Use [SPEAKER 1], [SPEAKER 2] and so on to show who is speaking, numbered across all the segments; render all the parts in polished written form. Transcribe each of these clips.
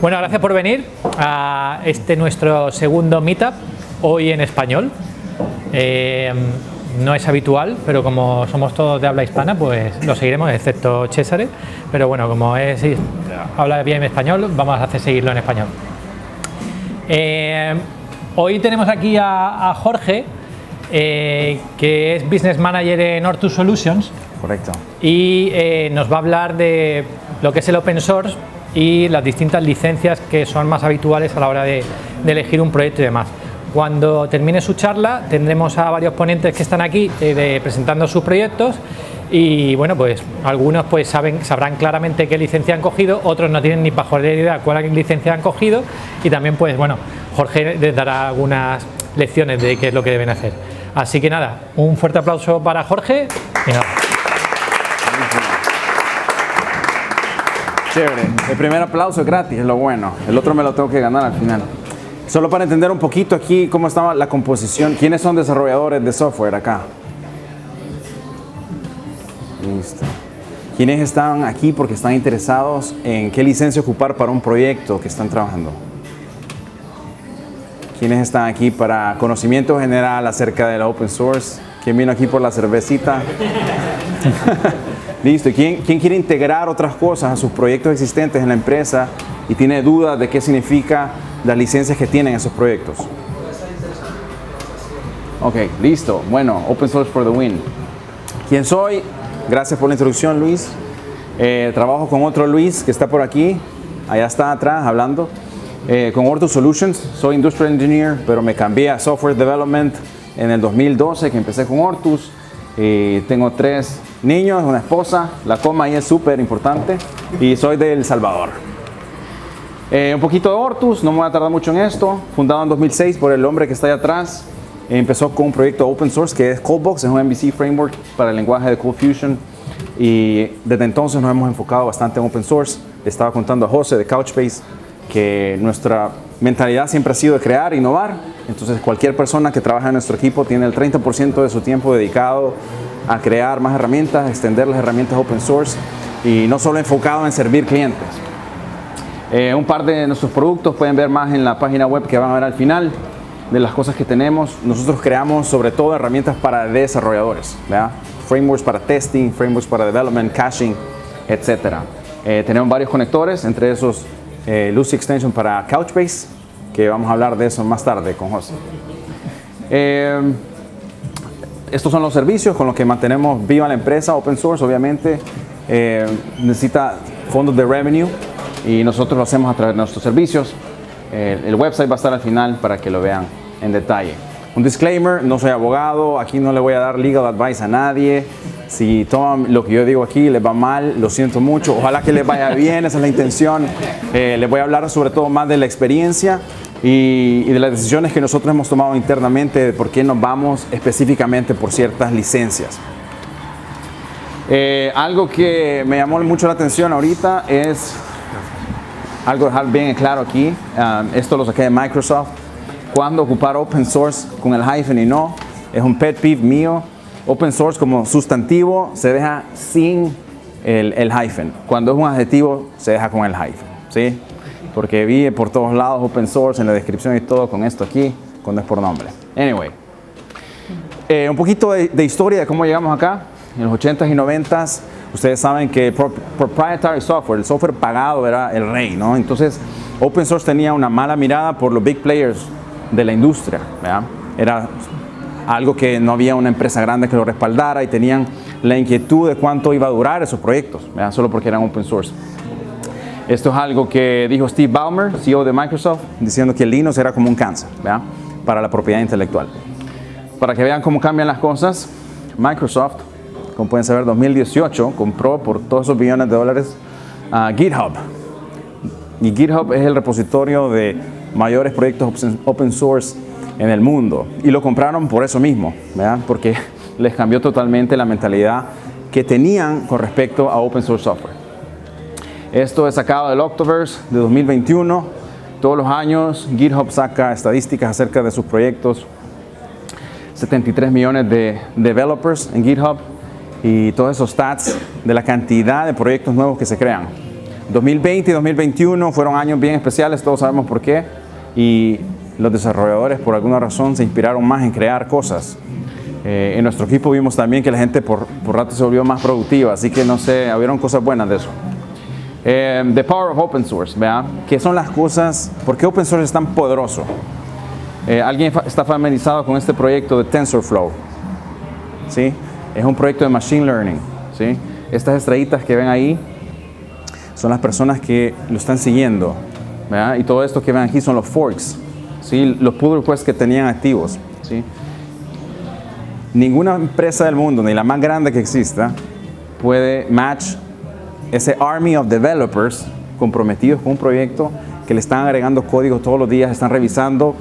[SPEAKER 1] Bueno, gracias por venir a nuestro segundo meetup, hoy en español. No es habitual, pero como somos todos de habla hispana, pues lo seguiremos, excepto César. Pero bueno, como habla bien español, vamos a seguirlo en español. Hoy tenemos aquí a Jorge, que es Business Manager en Ortus Solutions.
[SPEAKER 2] Correcto.
[SPEAKER 1] Y nos va a hablar de lo que es el Open Source y las distintas licencias que son más habituales a la hora de elegir un proyecto y demás. Cuando termine su charla tendremos a varios ponentes que están aquí presentando sus proyectos y bueno, pues algunos pues sabrán claramente qué licencia han cogido, otros no tienen ni pajolera idea cuál licencia han cogido y también pues bueno, Jorge les dará algunas lecciones de qué es lo que deben hacer. Así que nada, un fuerte aplauso para Jorge y nada.
[SPEAKER 2] Chévere. El primer aplauso es gratis, es lo bueno. El otro me lo tengo que ganar al final. Solo para entender un poquito aquí cómo estaba la composición. ¿Quiénes son desarrolladores de software acá? Listo. ¿Quiénes están aquí porque están interesados en qué licencia ocupar para un proyecto que están trabajando? ¿Quiénes están aquí para conocimiento general acerca de la open source? ¿Quién vino aquí por la cervecita? Listo. ¿Quién quiere integrar otras cosas a sus proyectos existentes en la empresa y tiene dudas de qué significa las licencias que tienen esos proyectos? Ok, listo. Bueno, Open Source for the win. ¿Quién soy? Gracias por la introducción, Luis. Trabajo con otro Luis que está por aquí. Allá está atrás hablando. Con Ortus Solutions. Soy Industrial Engineer, pero me cambié a Software Development en el 2012 que empecé con Ortus. Tengo 3 niños, una esposa, la coma ahí es súper importante y soy de El Salvador. Un poquito de Ortus, no me voy a tardar mucho en esto. Fundado en 2006 por el hombre que está ahí atrás. Empezó con un proyecto open source que es CodeBox, es un MVC framework para el lenguaje de CodeFusion y desde entonces nos hemos enfocado bastante en open source. Le estaba contando a José de Couchbase que nuestra mentalidad siempre ha sido de crear, innovar. Entonces cualquier persona que trabaja en nuestro equipo tiene el 30% de su tiempo dedicado a crear más herramientas, extender las herramientas open source y no solo enfocado en servir clientes. Un par de nuestros productos pueden ver más en la página web que van a ver al final de las cosas que tenemos. Nosotros creamos sobre todo herramientas para desarrolladores, ¿verdad? Frameworks para testing, frameworks para development, caching, etc. Tenemos varios conectores, entre esos Lucy Extension para Couchbase, que vamos a hablar de eso más tarde con José. Estos son los servicios con los que mantenemos viva la empresa. Open source obviamente necesita fondos de revenue y nosotros lo hacemos a través de nuestros servicios. El website va a estar al final para que lo vean en detalle. Un disclaimer, no soy abogado, aquí no le voy a dar legal advice a nadie. Si toman lo que yo digo aquí les va mal, lo siento mucho, ojalá que les vaya bien, esa es la intención. Les voy a hablar sobre todo más de la experiencia y de las decisiones que nosotros hemos tomado internamente de por qué nos vamos específicamente por ciertas licencias. Algo que me llamó mucho la atención ahorita es algo dejar bien claro aquí. Esto lo saqué de Microsoft. Cuando ocupar open source con el hyphen y no, es un pet peeve mío. Open source como sustantivo se deja sin el hyphen. Cuando es un adjetivo se deja con el hyphen, ¿sí? Porque vi por todos lados open source en la descripción y todo con esto aquí, cuando es por nombre. Anyway, un poquito de historia de cómo llegamos acá. En los 80s y 90s, ustedes saben que proprietary software, el software pagado era el rey, ¿no? Entonces, open source tenía una mala mirada por los big players de la industria, ¿verdad? Era algo que no había una empresa grande que lo respaldara y tenían la inquietud de cuánto iba a durar esos proyectos, ¿verdad? Solo porque eran open source. Esto es algo que dijo Steve Ballmer, CEO de Microsoft, diciendo que el Linux era como un cáncer, ¿verdad? Para la propiedad intelectual. Para que vean cómo cambian las cosas, Microsoft, como pueden saber, 2018 compró por todos esos billones de dólares a GitHub. Y GitHub es el repositorio de mayores proyectos open source en el mundo. Y lo compraron por eso mismo, ¿verdad? Porque les cambió totalmente la mentalidad que tenían con respecto a open source software. Esto es sacado del Octoverse de 2021. Todos los años GitHub saca estadísticas acerca de sus proyectos. 73 millones de developers en GitHub y todos esos stats de la cantidad de proyectos nuevos que se crean. 2020 y 2021 fueron años bien especiales, todos sabemos por qué, y los desarrolladores por alguna razón se inspiraron más en crear cosas. En nuestro equipo vimos también que la gente por rato se volvió más productiva, así que no sé, hubieron cosas buenas de eso. The power of open source, ¿verdad? ¿Qué son las cosas? ¿Por qué open source es tan poderoso? ¿Alguien está familiarizado con este proyecto de TensorFlow? ¿Sí? Es un proyecto de Machine Learning, ¿sí? Estas estrellitas que ven ahí son las personas que lo están siguiendo, ¿verdad? Y todo esto que ven aquí son los forks, ¿sí? Los pull requests que tenían activos, ¿sí? Ninguna empresa del mundo, ni la más grande que exista, puede match ese army of developers comprometidos con un proyecto que le están agregando código todos los días, están revisando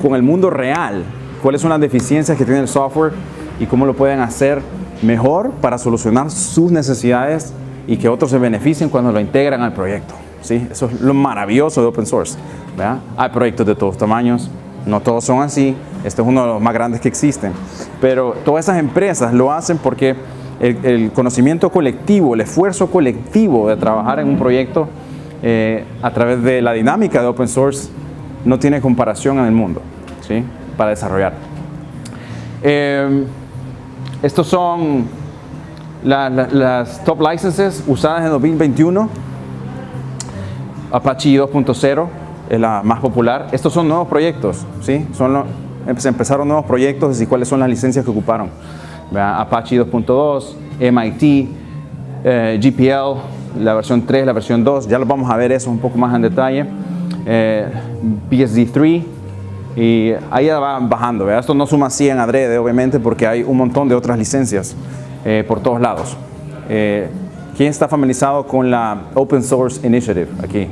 [SPEAKER 2] con el mundo real cuáles son las deficiencias que tiene el software y cómo lo pueden hacer mejor para solucionar sus necesidades y que otros se beneficien cuando lo integran al proyecto, ¿sí? Eso es lo maravilloso de open source, ¿verdad? Hay proyectos de todos tamaños, no todos son así, este es uno de los más grandes que existen, pero todas esas empresas lo hacen porque el conocimiento colectivo, el esfuerzo colectivo de trabajar en un proyecto a través de la dinámica de open source no tiene comparación en el mundo, ¿sí? Para desarrollar. Estos son las top licenses usadas en 2021. Apache 2.0 es la más popular. Estos son nuevos proyectos, ¿sí? Se empezaron nuevos proyectos y cuáles son las licencias que ocuparon. Apache 2.2, MIT, GPL, la versión 3, la versión 2, ya lo vamos a ver eso un poco más en detalle. BSD3, y ahí va bajando, ¿verdad? Esto no suma 100 adrede, obviamente, porque hay un montón de otras licencias por todos lados. ¿Quién está familiarizado con la Open Source Initiative aquí?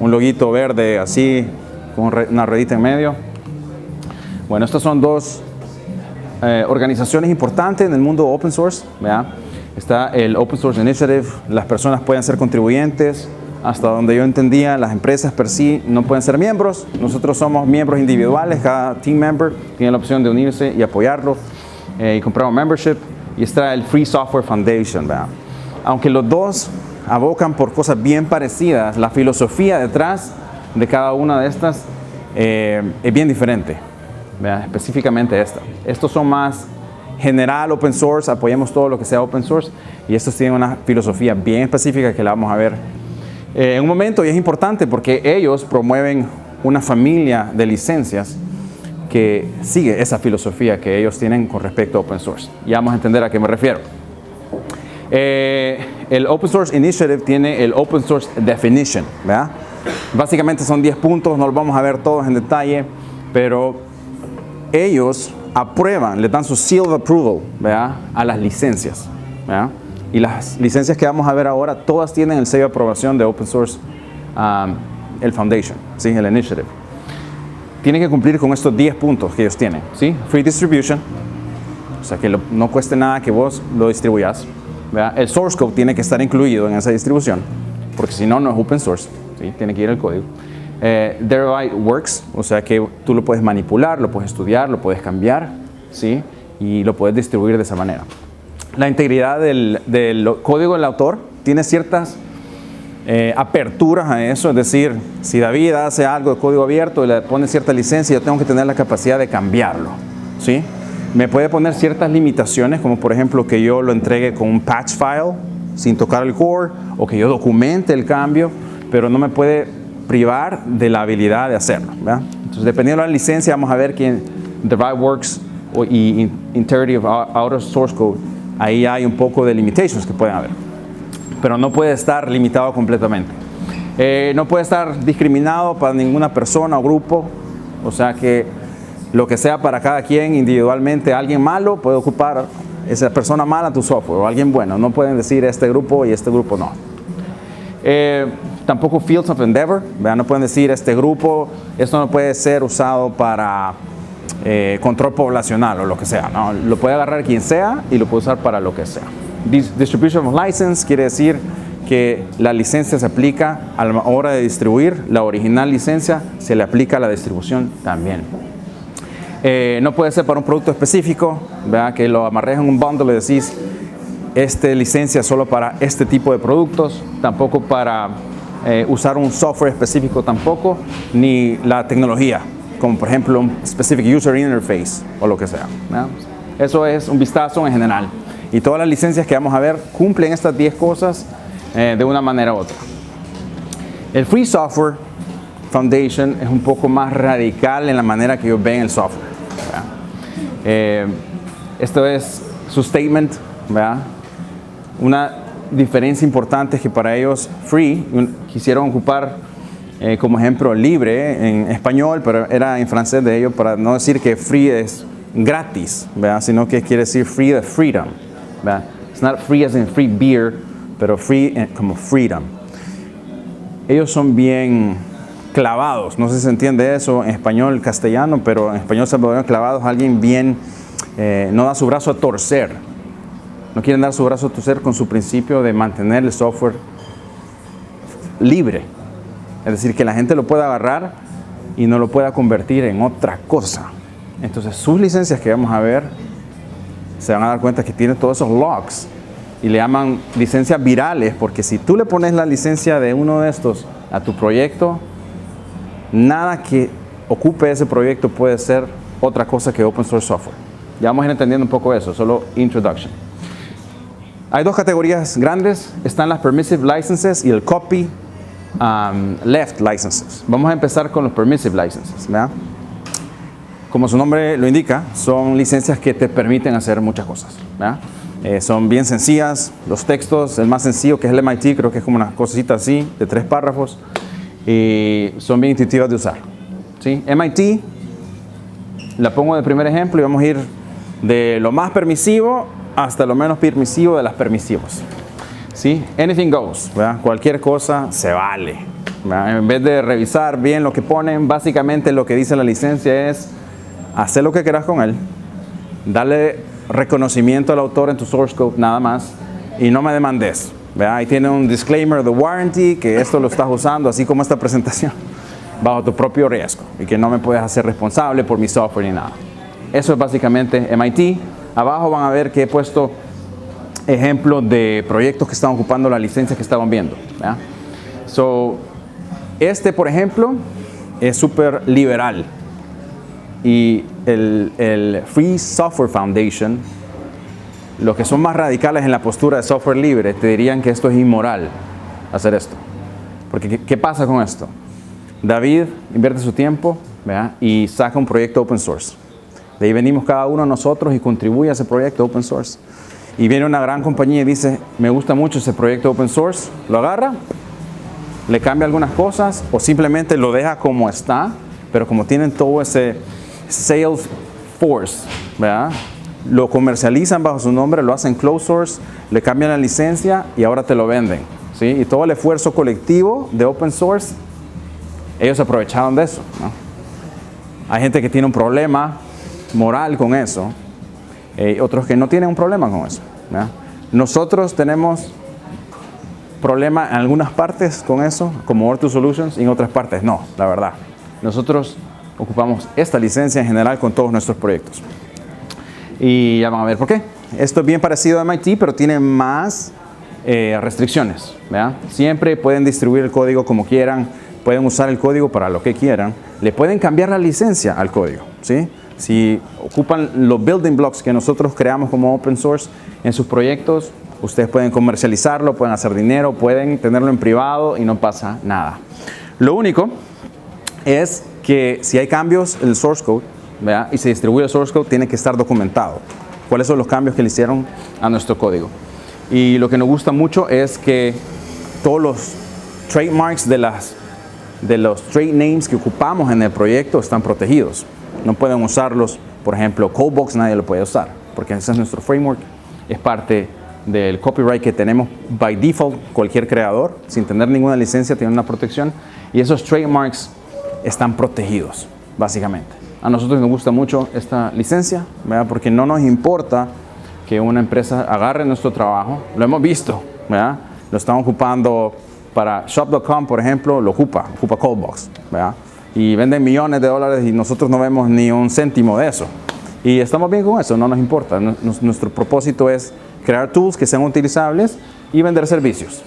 [SPEAKER 2] Un loguito verde así, con una ruedita en medio. Bueno, estas son dos organizaciones importantes en el mundo open source, ¿verdad? Está el Open Source Initiative, las personas pueden ser contribuyentes. Hasta donde yo entendía, las empresas per sí no pueden ser miembros. Nosotros somos miembros individuales, cada team member tiene la opción de unirse y apoyarlo y comprar un membership. Y está el Free Software Foundation, ¿verdad? Aunque los dos abocan por cosas bien parecidas, la filosofía detrás de cada una de estas es bien diferente, ¿verdad? Específicamente esta. Estos son más general open source, apoyamos todo lo que sea open source, y estos tienen una filosofía bien específica que la vamos a ver en un momento, y es importante porque ellos promueven una familia de licencias que sigue esa filosofía que ellos tienen con respecto a open source. Ya vamos a entender a qué me refiero. El Open Source Initiative tiene el Open Source Definition, ¿verdad? Básicamente son 10 puntos, no los vamos a ver todos en detalle, pero ellos aprueban, le dan su seal of approval, ¿verdad? A las licencias, ¿verdad? Y las licencias que vamos a ver ahora, todas tienen el sello de aprobación de Open Source, el Foundation, ¿sí? El Initiative. Tienen que cumplir con estos 10 puntos que ellos tienen, ¿sí? Free Distribution, o sea que no cueste nada que vos lo distribuyas, ¿verdad? El source code tiene que estar incluido en esa distribución, porque si no, no es open source, ¿sí? Tiene que ir el código. Derived works, o sea que tú lo puedes manipular, lo puedes estudiar, lo puedes cambiar, ¿sí? Y lo puedes distribuir de esa manera. La integridad del código del autor tiene ciertas aperturas a eso, es decir, si David hace algo de código abierto y le pone cierta licencia, yo tengo que tener la capacidad de cambiarlo, ¿sí? Me puede poner ciertas limitaciones, como por ejemplo que yo lo entregue con un patch file sin tocar el core, o que yo documente el cambio, pero no me puede privar de la habilidad de hacerlo, ¿verdad? Entonces, dependiendo de la licencia, vamos a ver que Derived Works y Integrity of Outer Source Code, ahí hay un poco de limitations que pueden haber, pero no puede estar limitado completamente. No puede estar discriminado para ninguna persona o grupo, o sea que lo que sea para cada quien individualmente, alguien malo puede ocupar esa persona mala tu software, o alguien bueno, no pueden decir este grupo y este grupo no. Tampoco Fields of Endeavor, ¿verdad? No pueden decir este grupo, esto no puede ser usado para control poblacional o lo que sea, ¿no? Lo puede agarrar quien sea y lo puede usar para lo que sea. Distribution of License quiere decir que la licencia se aplica a la hora de distribuir, la original licencia se le aplica a la distribución también. No puede ser para un producto específico, ¿verdad? Que lo amarres en un bundle y decís, esta licencia solo para este tipo de productos, tampoco para usar un software específico tampoco, ni la tecnología, como por ejemplo un Specific User Interface o lo que sea, ¿no? Eso es un vistazo en general. Y todas las licencias que vamos a ver cumplen estas 10 cosas de una manera u otra. El Free Software Foundation es un poco más radical en la manera que ellos ven el software, ¿verdad? Esto es su statement, ¿verdad? Una diferencia importante es que para ellos free quisieron ocupar como ejemplo libre en español, pero era en francés de ellos para no decir que free es gratis, ¿verdad? Sino que quiere decir free de freedom, ¿verdad? It's not free as in free beer, pero free como freedom. Ellos son bien clavados, no sé si se entiende eso en español castellano, pero en español salvadoreño clavados, alguien bien no da su brazo a torcer. No quieren dar su brazo a torcer con su principio de mantener el software libre. Es decir, que la gente lo pueda agarrar y no lo pueda convertir en otra cosa. Entonces, sus licencias que vamos a ver, se van a dar cuenta que tiene todos esos logs. Y le llaman licencias virales, porque si tú le pones la licencia de uno de estos a tu proyecto, nada que ocupe ese proyecto puede ser otra cosa que open source software. Ya vamos a ir entendiendo un poco eso, solo introduction. Hay dos categorías grandes, están las permissive licenses y el copy left licenses. Vamos a empezar con los permissive licenses, ¿verdad? Como su nombre lo indica, son licencias que te permiten hacer muchas cosas, ¿verdad? Son bien sencillas, los textos, el más sencillo que es el MIT, creo que es como una cosita así, de 3 párrafos, y son bien intuitivas de usar, ¿sí? MIT, la pongo de primer ejemplo y vamos a ir de lo más permisivo hasta lo menos permisivo de las permisivos, ¿sí? Anything goes, ¿verdad? Cualquier cosa se vale, ¿verdad? En vez de revisar bien lo que ponen, básicamente lo que dice la licencia es hacer lo que quieras con él, darle reconocimiento al autor en tu source code nada más y no me demandes, ¿verdad? Ahí tiene un disclaimer de warranty que esto lo estás usando así como esta presentación bajo tu propio riesgo y que no me puedes hacer responsable por mi software ni nada. Eso es básicamente MIT. Abajo van a ver que he puesto ejemplos de proyectos que están ocupando la licencia que estaban viendo, ¿verdad? Este, por ejemplo, es súper liberal. Y el Free Software Foundation, los que son más radicales en la postura de software libre, te dirían que esto es inmoral, hacer esto. Porque ¿qué pasa con esto? David invierte su tiempo, ¿verdad? Y saca un proyecto open source. De ahí venimos cada uno de nosotros y contribuye a ese proyecto open source. Y viene una gran compañía y dice, me gusta mucho ese proyecto open source, lo agarra, le cambia algunas cosas o simplemente lo deja como está, pero como tienen todo ese sales force, ¿verdad? Lo comercializan bajo su nombre, lo hacen closed source, le cambian la licencia y ahora te lo venden, ¿sí? Y todo el esfuerzo colectivo de open source, ellos aprovecharon de eso, ¿no? Hay gente que tiene un problema moral con eso, otros que no tienen un problema con eso, ¿verdad? Nosotros tenemos problema en algunas partes con eso, como Ortus Solutions, y en otras partes no, la verdad. Nosotros ocupamos esta licencia en general con todos nuestros proyectos. Y ya van a ver por qué. Esto es bien parecido a MIT, pero tiene más restricciones, ¿verdad? Siempre pueden distribuir el código como quieran, pueden usar el código para lo que quieran, le pueden cambiar la licencia al código, ¿sí? Si ocupan los building blocks que nosotros creamos como open source en sus proyectos, ustedes pueden comercializarlo, pueden hacer dinero, pueden tenerlo en privado y no pasa nada. Lo único es que si hay cambios en el source code, ¿verdad? Y se distribuye el source code, tiene que estar documentado. ¿Cuáles son los cambios que le hicieron a nuestro código? Y lo que nos gusta mucho es que todos los trademarks de los trade names que ocupamos en el proyecto están protegidos. No pueden usarlos, por ejemplo, Codebox nadie lo puede usar, porque ese es nuestro framework, es parte del copyright que tenemos by default, cualquier creador, sin tener ninguna licencia, tiene una protección, y esos trademarks están protegidos, básicamente. A nosotros nos gusta mucho esta licencia, ¿verdad? Porque no nos importa que una empresa agarre nuestro trabajo, lo hemos visto, ¿verdad? Lo están ocupando para Shop.com, por ejemplo, lo ocupa Codebox, ¿verdad? Y venden millones de dólares y nosotros no vemos ni un céntimo de eso. Y estamos bien con eso, no nos importa. Nuestro propósito es crear tools que sean utilizables y vender servicios,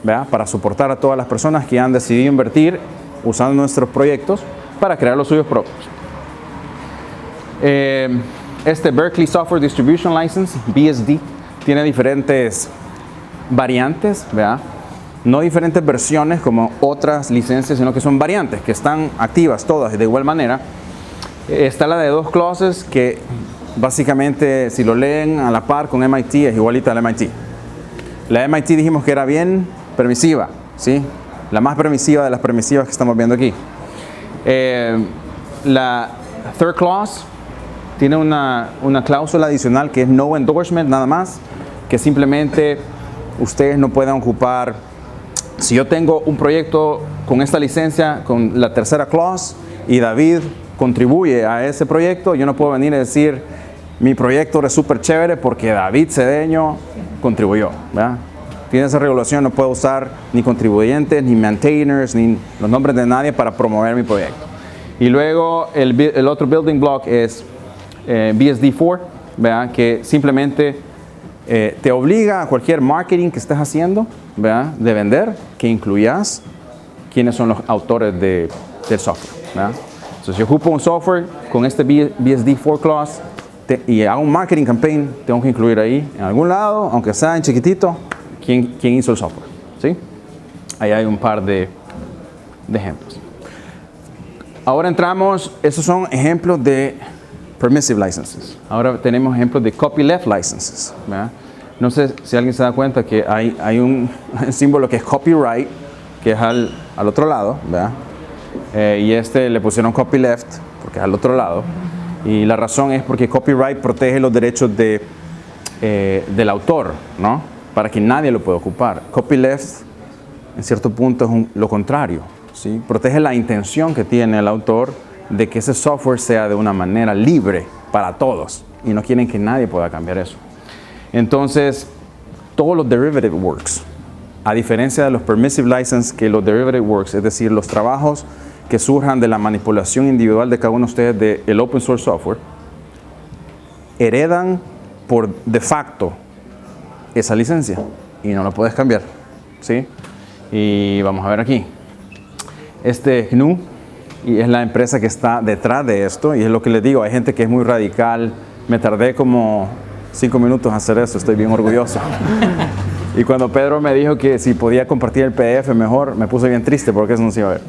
[SPEAKER 2] ¿verdad? Para soportar a todas las personas que han decidido invertir usando nuestros proyectos para crear los suyos propios. Este Berkeley Software Distribution License, BSD, tiene diferentes variantes, ¿verdad? No diferentes versiones como otras licencias, sino que son variantes que están activas todas de igual manera. Está la de 2 clauses que básicamente, si lo leen a la par con MIT, es igualita a la MIT. La MIT dijimos que era bien permisiva, ¿sí? La más permisiva de las permisivas que estamos viendo aquí. La third clause tiene una cláusula adicional que es no endorsement nada más, que simplemente ustedes no pueden ocupar. Si yo tengo un proyecto con esta licencia, con la tercera clause, y David contribuye a ese proyecto, yo no puedo venir y decir mi proyecto es súper chévere porque David Cedeño contribuyó, ¿verdad? Tiene esa regulación, no puedo usar ni contribuyentes, ni maintainers, ni los nombres de nadie para promover mi proyecto. Y luego el otro building block es BSD4, ¿verdad? Que simplemente te obliga a cualquier marketing que estés haciendo, ¿verdad? De vender, que incluyas quiénes son los autores del software, ¿verdad? Entonces, si ocupo un software con este BSD4 clause y hago un marketing campaign, tengo que incluir ahí en algún lado, aunque sea en chiquitito, quién hizo el software, ¿sí? Ahí hay un par de ejemplos. Ahora entramos, esos son ejemplos de permissive licenses. Ahora tenemos ejemplos de copyleft licenses, ¿verdad? No sé si alguien se da cuenta que hay un símbolo que es copyright, que es al otro lado, ¿verdad? Y le pusieron copyleft porque es al otro lado. Y la razón es porque copyright protege los derechos del autor, ¿no? Para que nadie lo pueda ocupar. Copyleft, en cierto punto, es lo contrario, ¿sí? Protege la intención que tiene el autor de que ese software sea de una manera libre para todos. Y no quieren que nadie pueda cambiar eso. Entonces, todos los derivative works, a diferencia de los permissive license, que los derivative works, es decir, los trabajos que surjan de la manipulación individual de cada uno de ustedes del open source software, heredan por de facto esa licencia y no la puedes cambiar, ¿sí? Y vamos a ver aquí. Este es GNU y es la empresa que está detrás de esto, y es lo que les digo, hay gente que es muy radical. Me tardé como 5 minutos en hacer eso, estoy bien orgulloso. Y cuando Pedro me dijo que si podía compartir el PDF mejor, me puse bien triste porque eso no se iba a ver.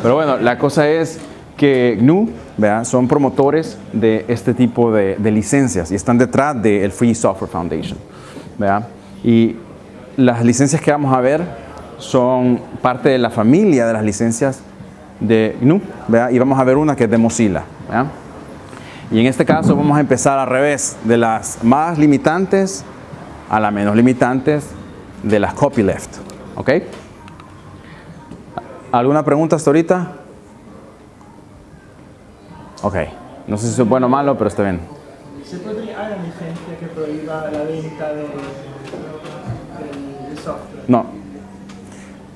[SPEAKER 2] Pero bueno, la cosa es que GNU, ¿verdad? Son promotores de este tipo de licencias y están detrás del Free Software Foundation, ¿verdad? Y las licencias que vamos a ver son parte de la familia de las licencias de GNU, ¿verdad? Y vamos a ver una que es de Mozilla, ¿verdad? Y en este caso vamos a empezar al revés, de las más limitantes a las menos limitantes de las copyleft, ¿ok? ¿Alguna pregunta hasta ahorita? Ok, no sé si es bueno o malo, pero está bien.
[SPEAKER 3] ¿Se podría una licencia que prohíba la venta del software?
[SPEAKER 2] No.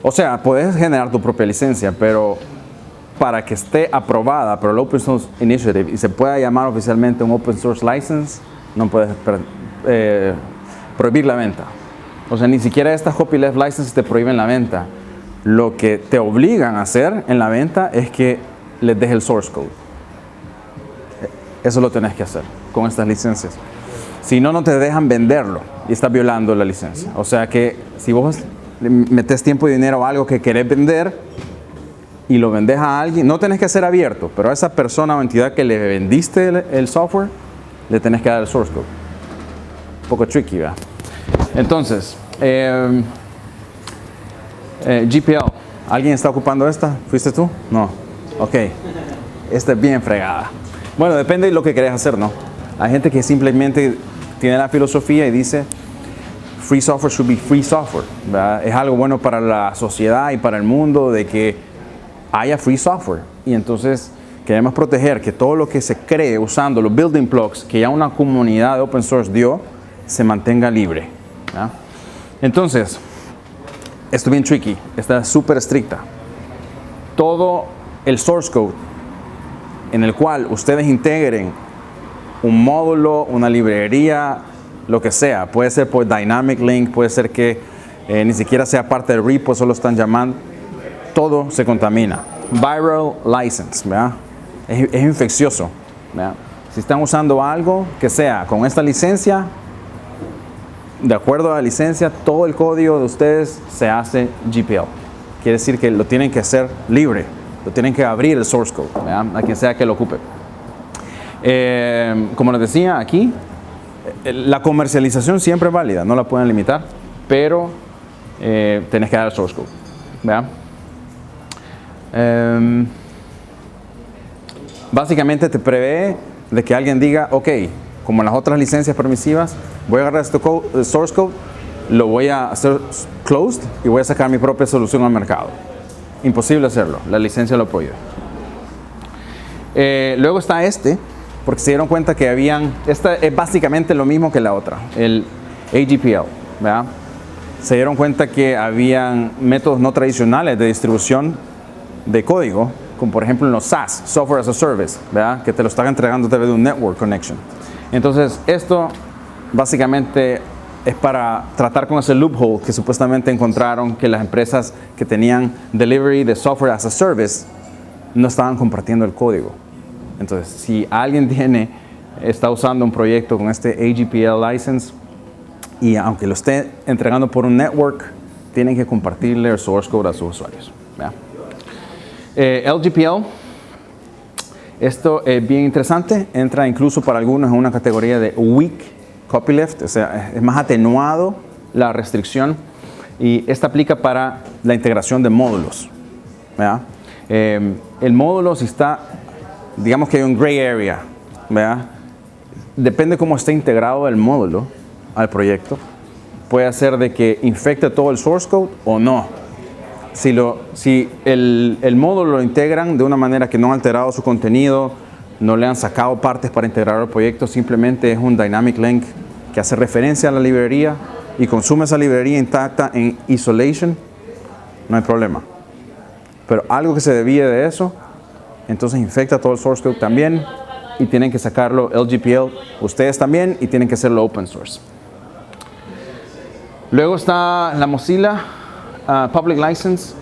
[SPEAKER 2] O sea, puedes generar tu propia licencia, pero para que esté aprobada por el Open Source Initiative y se pueda llamar oficialmente un Open Source License, no puedes prohibir la venta. O sea, ni siquiera estas copyleft licenses te prohíben la venta. Lo que te obligan a hacer en la venta es que les dejes el source code. Eso lo tenés que hacer con estas licencias. Si no, no te dejan venderlo y estás violando la licencia. O sea que si vos le metes tiempo y dinero a algo que querés vender y lo vendes a alguien, no tenés que ser abierto, pero a esa persona o entidad que le vendiste el software, le tenés que dar el source code. Un poco tricky, ¿verdad? Entonces, GPL, ¿alguien está ocupando esta? ¿Fuiste tú? No. Ok. Esta es bien fregada. Bueno, depende de lo que querés hacer, ¿no? Hay gente que simplemente tiene la filosofía y dice free software should be free software, ¿verdad? Es algo bueno para la sociedad y para el mundo de que haya free software. Y entonces queremos proteger que todo lo que se cree usando los building blocks que ya una comunidad de open source dio, se mantenga libre, ¿verdad? Entonces, esto es bien tricky, está súper estricta. Todo el source code en el cual ustedes integren un módulo, una librería, lo que sea. Puede ser por Dynamic Link, puede ser que ni siquiera sea parte del repo, solo están llamando. Todo se contamina. Viral license, ¿verdad? Es infeccioso, ¿verdad? Si están usando algo que sea con esta licencia, de acuerdo a la licencia, todo el código de ustedes se hace GPL. Quiere decir que lo tienen que hacer libre, lo tienen que abrir el source code, ¿verdad? A quien sea que lo ocupe. Como les decía aquí, la comercialización siempre es válida, no la pueden limitar, pero tenés que dar el source code, ¿verdad? Básicamente te prevé de que alguien diga, ok, como en las otras licencias permisivas, voy a agarrar este source code, lo voy a hacer closed y voy a sacar mi propia solución al mercado. Imposible hacerlo, la licencia lo prohíbe. Luego está porque se dieron cuenta que esta es básicamente lo mismo que la otra, el AGPL, ¿verdad? Se dieron cuenta que habían métodos no tradicionales de distribución de código, como por ejemplo en los SaaS, Software as a Service, ¿verdad? Que te lo están entregando a través de un network connection. Entonces, esto básicamente es para tratar con ese loophole que supuestamente encontraron que las empresas que tenían delivery de Software as a Service no estaban compartiendo el código. Entonces, si alguien está usando un proyecto con este AGPL license y aunque lo esté entregando por un network, tienen que compartirle el source code a sus usuarios, ¿verdad? LGPL, esto es bien interesante, entra incluso para algunos en una categoría de weak copyleft, o sea, es más atenuado la restricción y esta aplica para la integración de módulos, ¿verdad? El módulo, si está, digamos que hay un gray area, ¿verdad? Depende cómo esté integrado el módulo al proyecto, puede hacer de que infecte todo el source code o no. Si el módulo lo integran de una manera que no han alterado su contenido, no le han sacado partes para integrar al proyecto, simplemente es un Dynamic Link que hace referencia a la librería y consume esa librería intacta en isolation, no hay problema. Pero algo que se desvíe de eso, entonces infecta todo el source code también y tienen que sacarlo LGPL ustedes también y tienen que hacerlo open source. Luego está la Mozilla Public License,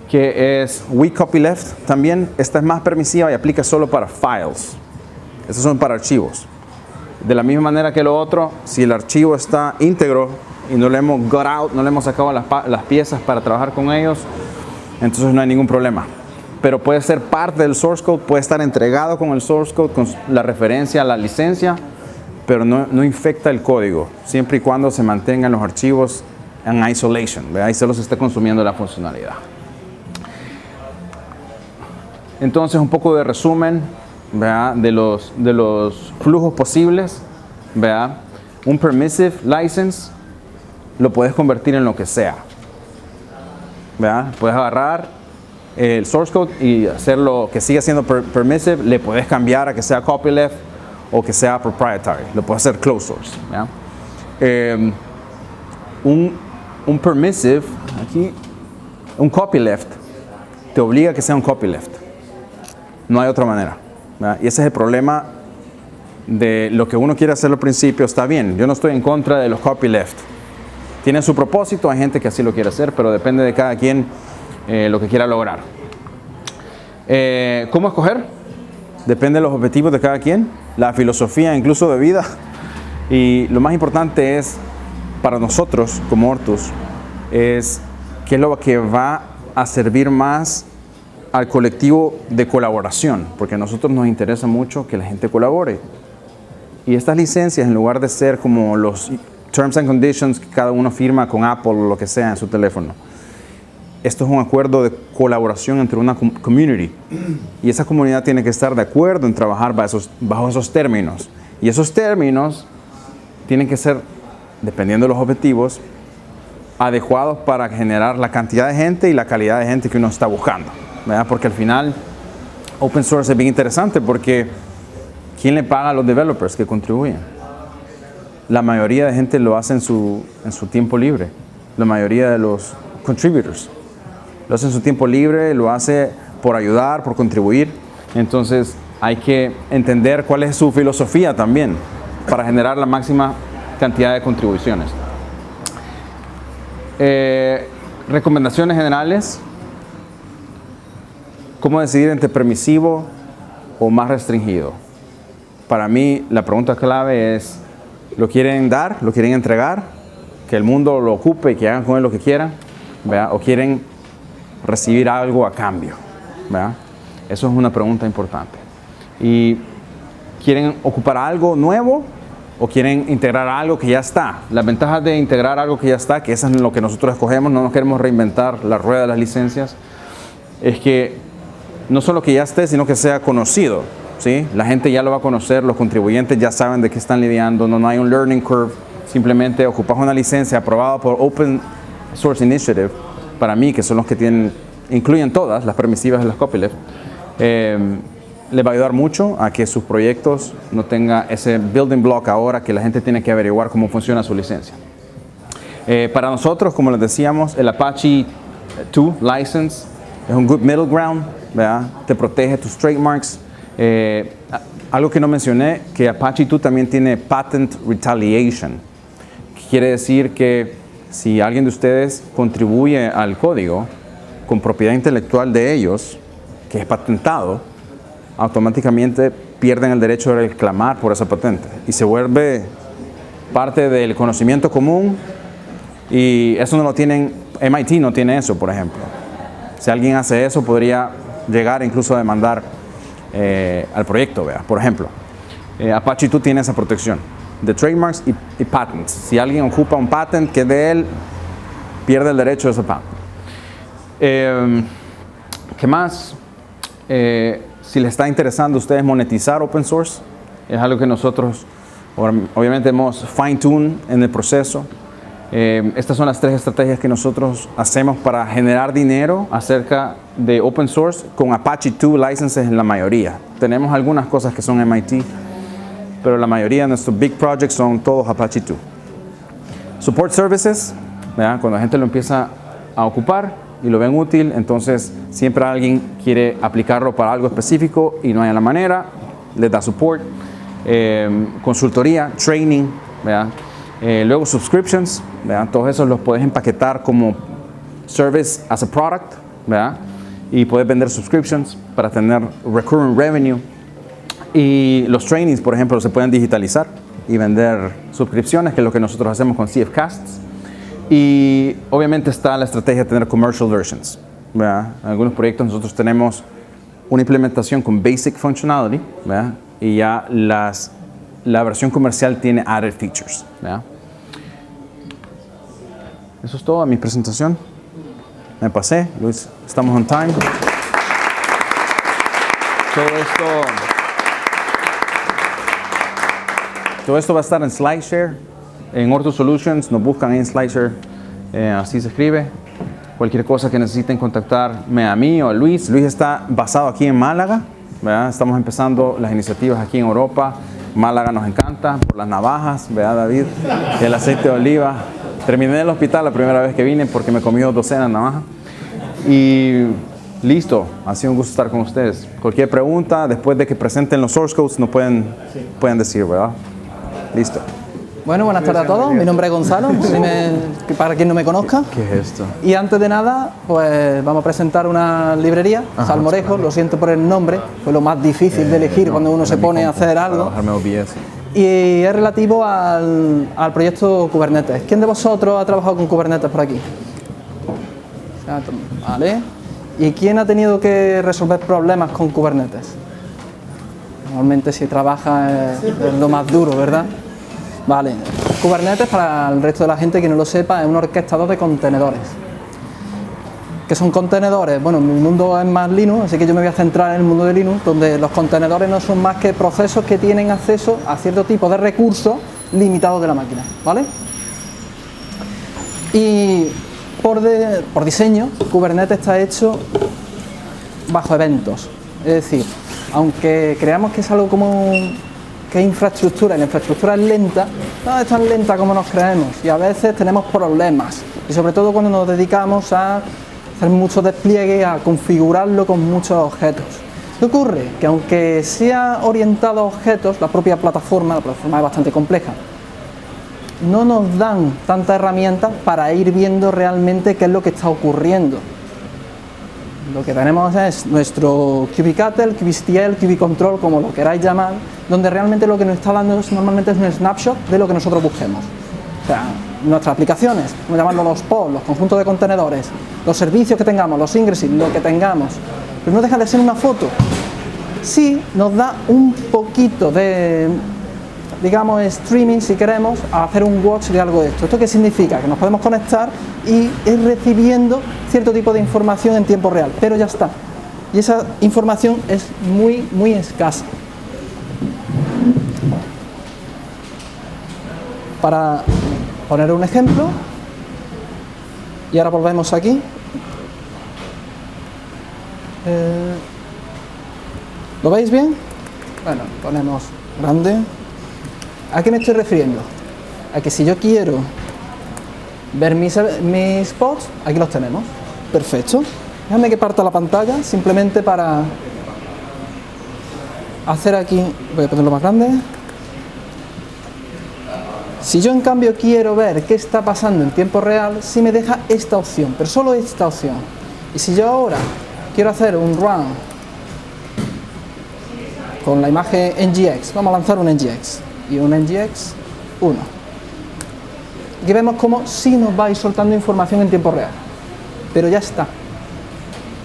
[SPEAKER 2] que es weak copyleft también. Esta es más permisiva y aplica solo para files. Estos son para archivos. De la misma manera que lo otro, si el archivo está íntegro y no le hemos got out, no le hemos sacado las piezas para trabajar con ellos, entonces no hay ningún problema. Pero puede ser parte del source code, puede estar entregado con el source code, con la referencia a la licencia, pero no infecta el código, siempre y cuando se mantengan los archivos en isolation, ¿verdad? Y solo se está consumiendo la funcionalidad. Entonces, un poco de resumen, ¿verdad? de los flujos posibles, ¿verdad? Un permissive license lo puedes convertir en lo que sea, ¿verdad? Puedes agarrar el source code y hacerlo que siga siendo permissive, le puedes cambiar a que sea copyleft o que sea proprietary, lo puedes hacer closed source, ¿verdad? Un permissive, aquí, un copyleft, te obliga a que sea un copyleft. No hay otra manera, ¿verdad? Y ese es el problema de lo que uno quiere hacer al principio. Está bien, yo no estoy en contra de los copyleft. Tienen su propósito, hay gente que así lo quiere hacer, pero depende de cada quien lo que quiera lograr. ¿Cómo escoger? Depende de los objetivos de cada quien, la filosofía incluso de vida. Y lo más importante es, para nosotros como Ortus, es qué es lo que va a servir más al colectivo de colaboración, porque a nosotros nos interesa mucho que la gente colabore. Y estas licencias, en lugar de ser como los terms and conditions que cada uno firma con Apple o lo que sea en su teléfono, esto es un acuerdo de colaboración entre una community. Y esa comunidad tiene que estar de acuerdo en trabajar bajo esos términos. Y esos términos tienen que ser, dependiendo de los objetivos, adecuados para generar la cantidad de gente y la calidad de gente que uno está buscando, ¿verdad? Porque al final, open source es bien interesante porque ¿quién le paga a los developers que contribuyen? La mayoría de gente lo hace en su tiempo libre. La mayoría de los contributors lo hace en su tiempo libre, lo hace por ayudar, por contribuir. Entonces hay que entender cuál es su filosofía también para generar la máxima cantidad de contribuciones. Recomendaciones generales. ¿Cómo decidir entre permisivo o más restringido? Para mí la pregunta clave es, ¿lo quieren dar? ¿Lo quieren entregar? ¿Que el mundo lo ocupe y que hagan con él lo que quieran? ¿Verdad? ¿O quieren recibir algo a cambio? ¿Verdad? Eso es una pregunta importante. ¿Y quieren ocupar algo nuevo o quieren integrar algo que ya está? Las ventajas de integrar algo que ya está, que eso es lo que nosotros escogemos, no nos queremos reinventar la rueda de las licencias, es que no solo que ya esté, sino que sea conocido, ¿sí? La gente ya lo va a conocer, los contribuyentes ya saben de qué están lidiando, no hay un learning curve, simplemente ocupas una licencia aprobada por Open Source Initiative, para mí, que son los que incluyen todas, las permisivas y las copyleft, les va a ayudar mucho a que sus proyectos no tengan ese building block ahora que la gente tiene que averiguar cómo funciona su licencia. Para nosotros, como les decíamos, el Apache 2 license es un good middle ground, ¿verdad? Te protege tus trademarks. Algo que no mencioné, que Apache 2 también tiene patent retaliation, que quiere decir que si alguien de ustedes contribuye al código con propiedad intelectual de ellos, que es patentado, automáticamente pierden el derecho de reclamar por esa patente y se vuelve parte del conocimiento común, y eso no lo tienen, MIT no tiene eso, por ejemplo. Si alguien hace eso, podría llegar incluso a demandar al proyecto, ¿verdad? Por ejemplo, Apache 2 tiene esa protección de trademarks y patents. Si alguien ocupa un patent que es de él, pierde el derecho a ese patent. ¿Qué más? Si les está interesando a ustedes monetizar open source, es algo que nosotros obviamente hemos fine-tune en el proceso. Estas son las 3 estrategias que nosotros hacemos para generar dinero acerca de open source con Apache 2 licenses en la mayoría. Tenemos algunas cosas que son MIT, pero la mayoría de nuestros big projects son todos Apache 2. Support services, ¿verdad? Cuando la gente lo empieza a ocupar y lo ven útil, entonces siempre alguien quiere aplicarlo para algo específico y no hay la manera, les da support. Consultoría, training, ¿verdad? Luego subscriptions, ¿verdad? Todos esos los puedes empaquetar como service as a product, ¿verdad? Y puedes vender subscriptions para tener recurring revenue. Y los trainings, por ejemplo, se pueden digitalizar y vender suscripciones, que es lo que nosotros hacemos con CFcasts. Y obviamente está la estrategia de tener commercial versions, ¿verdad? En algunos proyectos nosotros tenemos una implementación con basic functionality, ¿verdad? Y ya la versión comercial tiene added features, ¿verdad? Eso es todo a mi presentación. Me pasé, Luis, estamos on time. Todo esto va a estar en SlideShare, en Ortus Solutions, nos buscan en SlideShare, así se escribe. Cualquier cosa que necesiten contactarme a mí o a Luis. Luis está basado aquí en Málaga, ¿verdad? Estamos empezando las iniciativas aquí en Europa. Málaga nos encanta por las navajas, ¿verdad, David? Y el aceite de oliva. Terminé en el hospital la primera vez que vine porque me comí 2 docenas de navajas. Y listo, ha sido un gusto estar con ustedes. Cualquier pregunta, después de que presenten los source codes, nos pueden decir, ¿verdad? Listo.
[SPEAKER 4] Bueno, buenas tardes a todos. Mi nombre es Gonzalo, para quien no me conozca.
[SPEAKER 2] ¿Qué es esto?
[SPEAKER 4] Y antes de nada, pues vamos a presentar una librería, Salmorejo. Lo siento por el nombre, fue lo más difícil de elegir cuando uno se pone a hacer algo. Y es relativo al proyecto Kubernetes. ¿Quién de vosotros ha trabajado con Kubernetes por aquí? Vale. ¿Y quién ha tenido que resolver problemas con Kubernetes? Normalmente si trabaja es lo más duro, ¿verdad? Vale, Kubernetes, para el resto de la gente que no lo sepa, es un orquestador de contenedores. ¿Qué son contenedores? Bueno, mi mundo es más Linux, así que yo me voy a centrar en el mundo de Linux, donde los contenedores no son más que procesos que tienen acceso a cierto tipo de recursos limitados de la máquina, ¿vale? Y por diseño, Kubernetes está hecho bajo eventos, es decir, aunque creamos que es algo como que es infraestructura, y la infraestructura es lenta, no es tan lenta como nos creemos, y a veces tenemos problemas, y sobre todo cuando nos dedicamos a hacer muchos despliegues, a configurarlo con muchos objetos. ¿Qué ocurre? Que aunque sea orientado a objetos, la propia plataforma es bastante compleja. no nos dan tantas herramientas para ir viendo realmente qué es lo que está ocurriendo. Lo que tenemos es nuestro kubectl, kubectl, kubectl, como lo queráis llamar, donde realmente lo que nos está dando normalmente es un snapshot de lo que nosotros busquemos. O sea, nuestras aplicaciones, como llamarlo los pods, los conjuntos de contenedores, los servicios que tengamos, los ingresses, lo que tengamos, pero no deja de ser una foto. Sí nos da un poquito de, digamos, streaming, si queremos, a hacer un watch de algo de esto. ¿Esto qué significa? Que nos podemos conectar y ir recibiendo cierto tipo de información en tiempo real, pero ya está. Y esa información es muy escasa. Para poner un ejemplo, y ahora volvemos aquí. ¿Lo veis bien? Bueno, ponemos grande. ¿A qué me estoy refiriendo? A que si yo quiero ver mis pods, aquí los tenemos. Perfecto. Déjame que parta la pantalla, simplemente para hacer aquí, voy a ponerlo más grande. Si yo en cambio quiero ver qué está pasando en tiempo real, sí me deja esta opción, pero solo esta opción. Y si yo ahora quiero hacer un run con la imagen NGX, vamos a lanzar un NGX y un NGX 1. Aquí vemos cómo sí nos va a ir soltando información en tiempo real, pero ya está.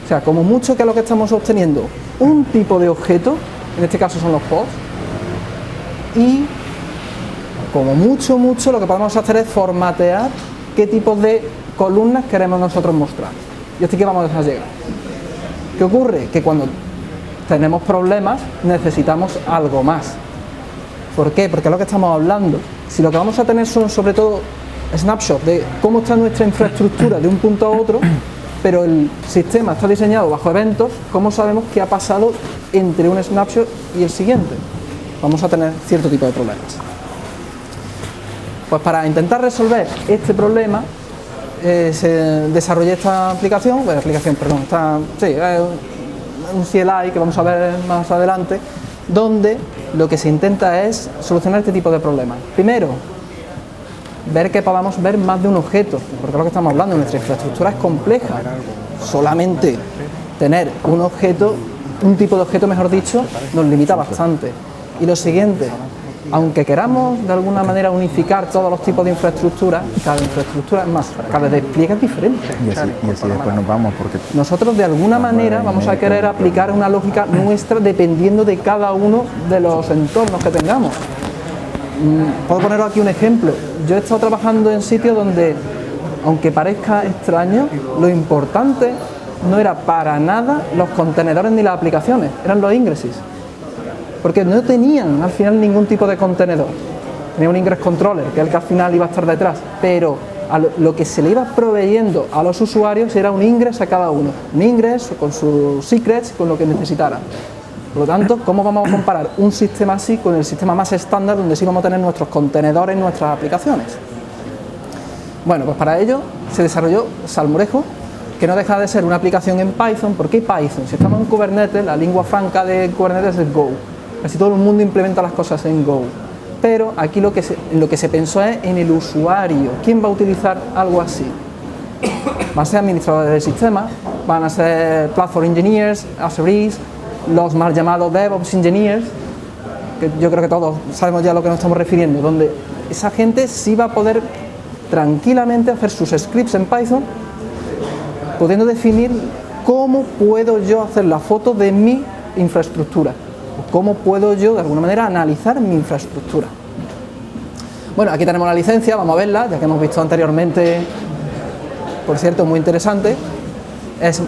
[SPEAKER 4] O sea, como mucho que es lo que estamos obteniendo, un tipo de objeto, en este caso son los pods, y como mucho lo que podemos hacer es formatear qué tipo de columnas queremos nosotros mostrar. Y hasta aquí vamos a dejar llegar. ¿Qué ocurre? Que cuando tenemos problemas necesitamos algo más. ¿Por qué? Porque es lo que estamos hablando. Si lo que vamos a tener son sobre todo snapshots de cómo está nuestra infraestructura de un punto a otro, pero el sistema está diseñado bajo eventos, ¿cómo sabemos qué ha pasado entre un snapshot y el siguiente? Vamos a tener cierto tipo de problemas. Pues para intentar resolver este problema se desarrolló esta aplicación, un CLI que vamos a ver más adelante, donde lo que se intenta es solucionar este tipo de problemas. Primero, ver que podamos ver más de un objeto, porque es lo que estamos hablando, nuestra infraestructura es compleja. Solamente tener un objeto, un tipo de objeto mejor dicho, nos limita bastante. Y lo siguiente, aunque queramos de alguna manera unificar todos los tipos de infraestructura, cada infraestructura es más, cada despliegue es diferente.
[SPEAKER 2] Y así después nos vamos, porque
[SPEAKER 4] nosotros de alguna manera vamos a querer aplicar una lógica nuestra dependiendo de cada uno de los entornos que tengamos. Puedo poneros aquí un ejemplo. Yo he estado trabajando en sitios donde, aunque parezca extraño, lo importante no era para nada los contenedores ni las aplicaciones, eran los ingresses. Porque no tenían al final ningún tipo de contenedor. Tenía un ingress controller, que es el que al final iba a estar detrás, pero lo que se le iba proveyendo a los usuarios era un ingress a cada uno. Un ingress con sus secrets, con lo que necesitaran. Por lo tanto, ¿cómo vamos a comparar un sistema así con el sistema más estándar donde sí vamos a tener nuestros contenedores, nuestras aplicaciones? Bueno, pues para ello se desarrolló Salmorejo, que no deja de ser una aplicación en Python. ¿Por qué Python? Si estamos en Kubernetes, la lengua franca de Kubernetes es Go. Casi todo el mundo implementa las cosas en Go. Pero aquí lo que se pensó es en el usuario. ¿Quién va a utilizar algo así? Van a ser administradores del sistema, van a ser Platform Engineers, Azurees, los mal llamados DevOps Engineers, que yo creo que todos sabemos ya a lo que nos estamos refiriendo, donde esa gente sí va a poder tranquilamente hacer sus scripts en Python, pudiendo definir cómo puedo yo hacer la foto de mi infraestructura, o cómo puedo yo de alguna manera analizar mi infraestructura. Bueno, aquí tenemos la licencia, vamos a verla, ya que hemos visto anteriormente, por cierto, muy interesante. Es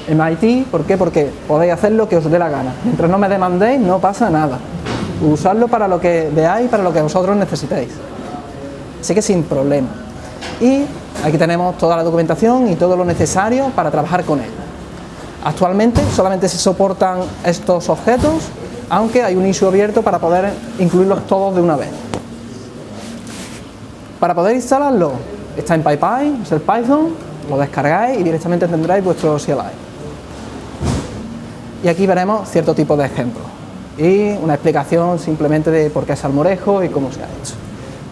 [SPEAKER 4] MIT, ¿por qué? Porque podéis hacer lo que os dé la gana. Mientras no me demandéis, no pasa nada. Usadlo para lo que veáis, para lo que vosotros necesitéis. Así que sin problema. Y aquí tenemos toda la documentación y todo lo necesario para trabajar con él. Actualmente solamente se soportan estos objetos, aunque hay un issue abierto para poder incluirlos todos de una vez. Para poder instalarlo, está en PyPy, es el Python, lo descargáis y directamente tendréis vuestro CLI. Y aquí veremos cierto tipo de ejemplos y una explicación simplemente de por qué es Salmorejo y cómo se ha hecho.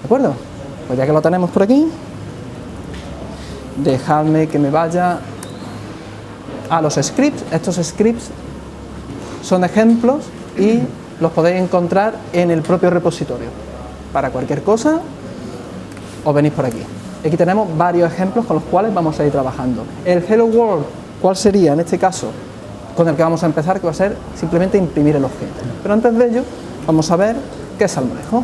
[SPEAKER 4] ¿De acuerdo? Pues ya que lo tenemos por aquí, dejadme que me vaya a los scripts. Estos scripts son ejemplos y los podéis encontrar en el propio repositorio. Para cualquier cosa, os venís por aquí. Aquí tenemos varios ejemplos con los cuales vamos a ir trabajando. El Hello World, ¿cuál sería en este caso? Con el que vamos a empezar, que va a ser simplemente imprimir el objeto. Pero antes de ello, vamos a ver qué es Salmorejo.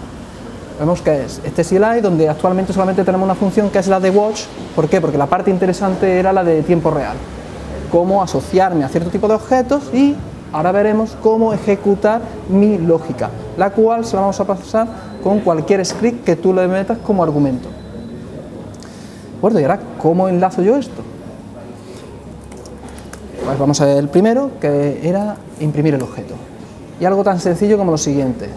[SPEAKER 4] Vemos que es este CLI, donde actualmente solamente tenemos una función que es la de watch. ¿Por qué? Porque la parte interesante era la de tiempo real. Cómo asociarme a cierto tipo de objetos y ahora veremos cómo ejecutar mi lógica, la cual se la vamos a pasar con cualquier script que tú le metas como argumento. Bueno, y ahora, ¿cómo enlazo yo esto? Pues vamos a ver el primero, que era imprimir el objeto. Y algo tan sencillo como lo siguiente.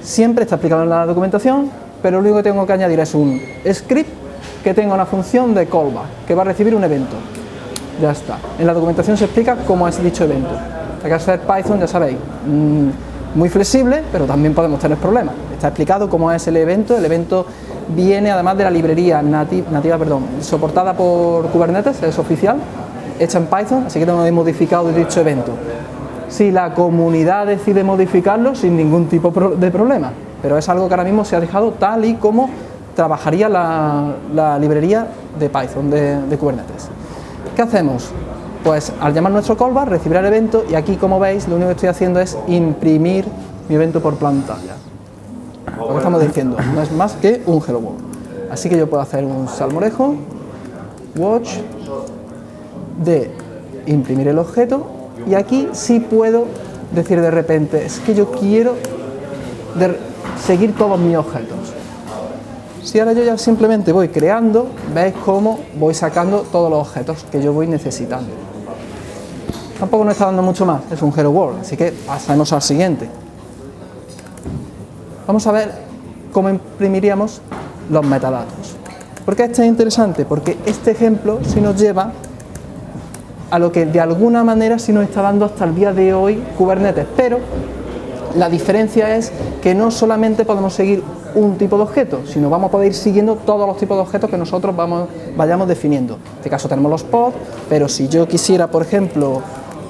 [SPEAKER 4] Siempre está explicado en la documentación, pero lo único que tengo que añadir es un script que tenga una función de callback, que va a recibir un evento. Ya está. En la documentación se explica cómo es dicho evento. Hay que hacer Python, ya sabéis, muy flexible, pero también podemos tener problemas. Está explicado cómo es el evento. El evento viene además de la librería nativa, soportada por Kubernetes, es oficial, hecha en Python, así que no he modificado dicho evento. Si la comunidad decide modificarlo, sin ningún tipo de problema, pero es algo que ahora mismo se ha dejado tal y como trabajaría la librería de Python de Kubernetes. ¿Qué hacemos? Pues al llamar nuestro callback recibirá el evento y aquí, como veis, lo único que estoy haciendo es imprimir mi evento por pantalla. Lo que estamos diciendo no es más que un Hello World. Así que yo puedo hacer un salmorejo watch de imprimir el objeto y aquí sí puedo decir de repente, es que yo quiero seguir todos mis objetos. Si ahora yo ya simplemente voy creando, veis cómo voy sacando todos los objetos que yo voy necesitando. Tampoco nos está dando mucho más, es un Hello World, así que pasamos al siguiente. Vamos a ver cómo imprimiríamos los metadatos. ¿Por qué este es interesante? Porque este ejemplo sí nos lleva a lo que de alguna manera sí nos está dando hasta el día de hoy Kubernetes, pero la diferencia es que no solamente podemos seguir un tipo de objeto, sino vamos a poder ir siguiendo todos los tipos de objetos que nosotros vayamos definiendo. En este caso tenemos los pods, pero si yo quisiera, por ejemplo,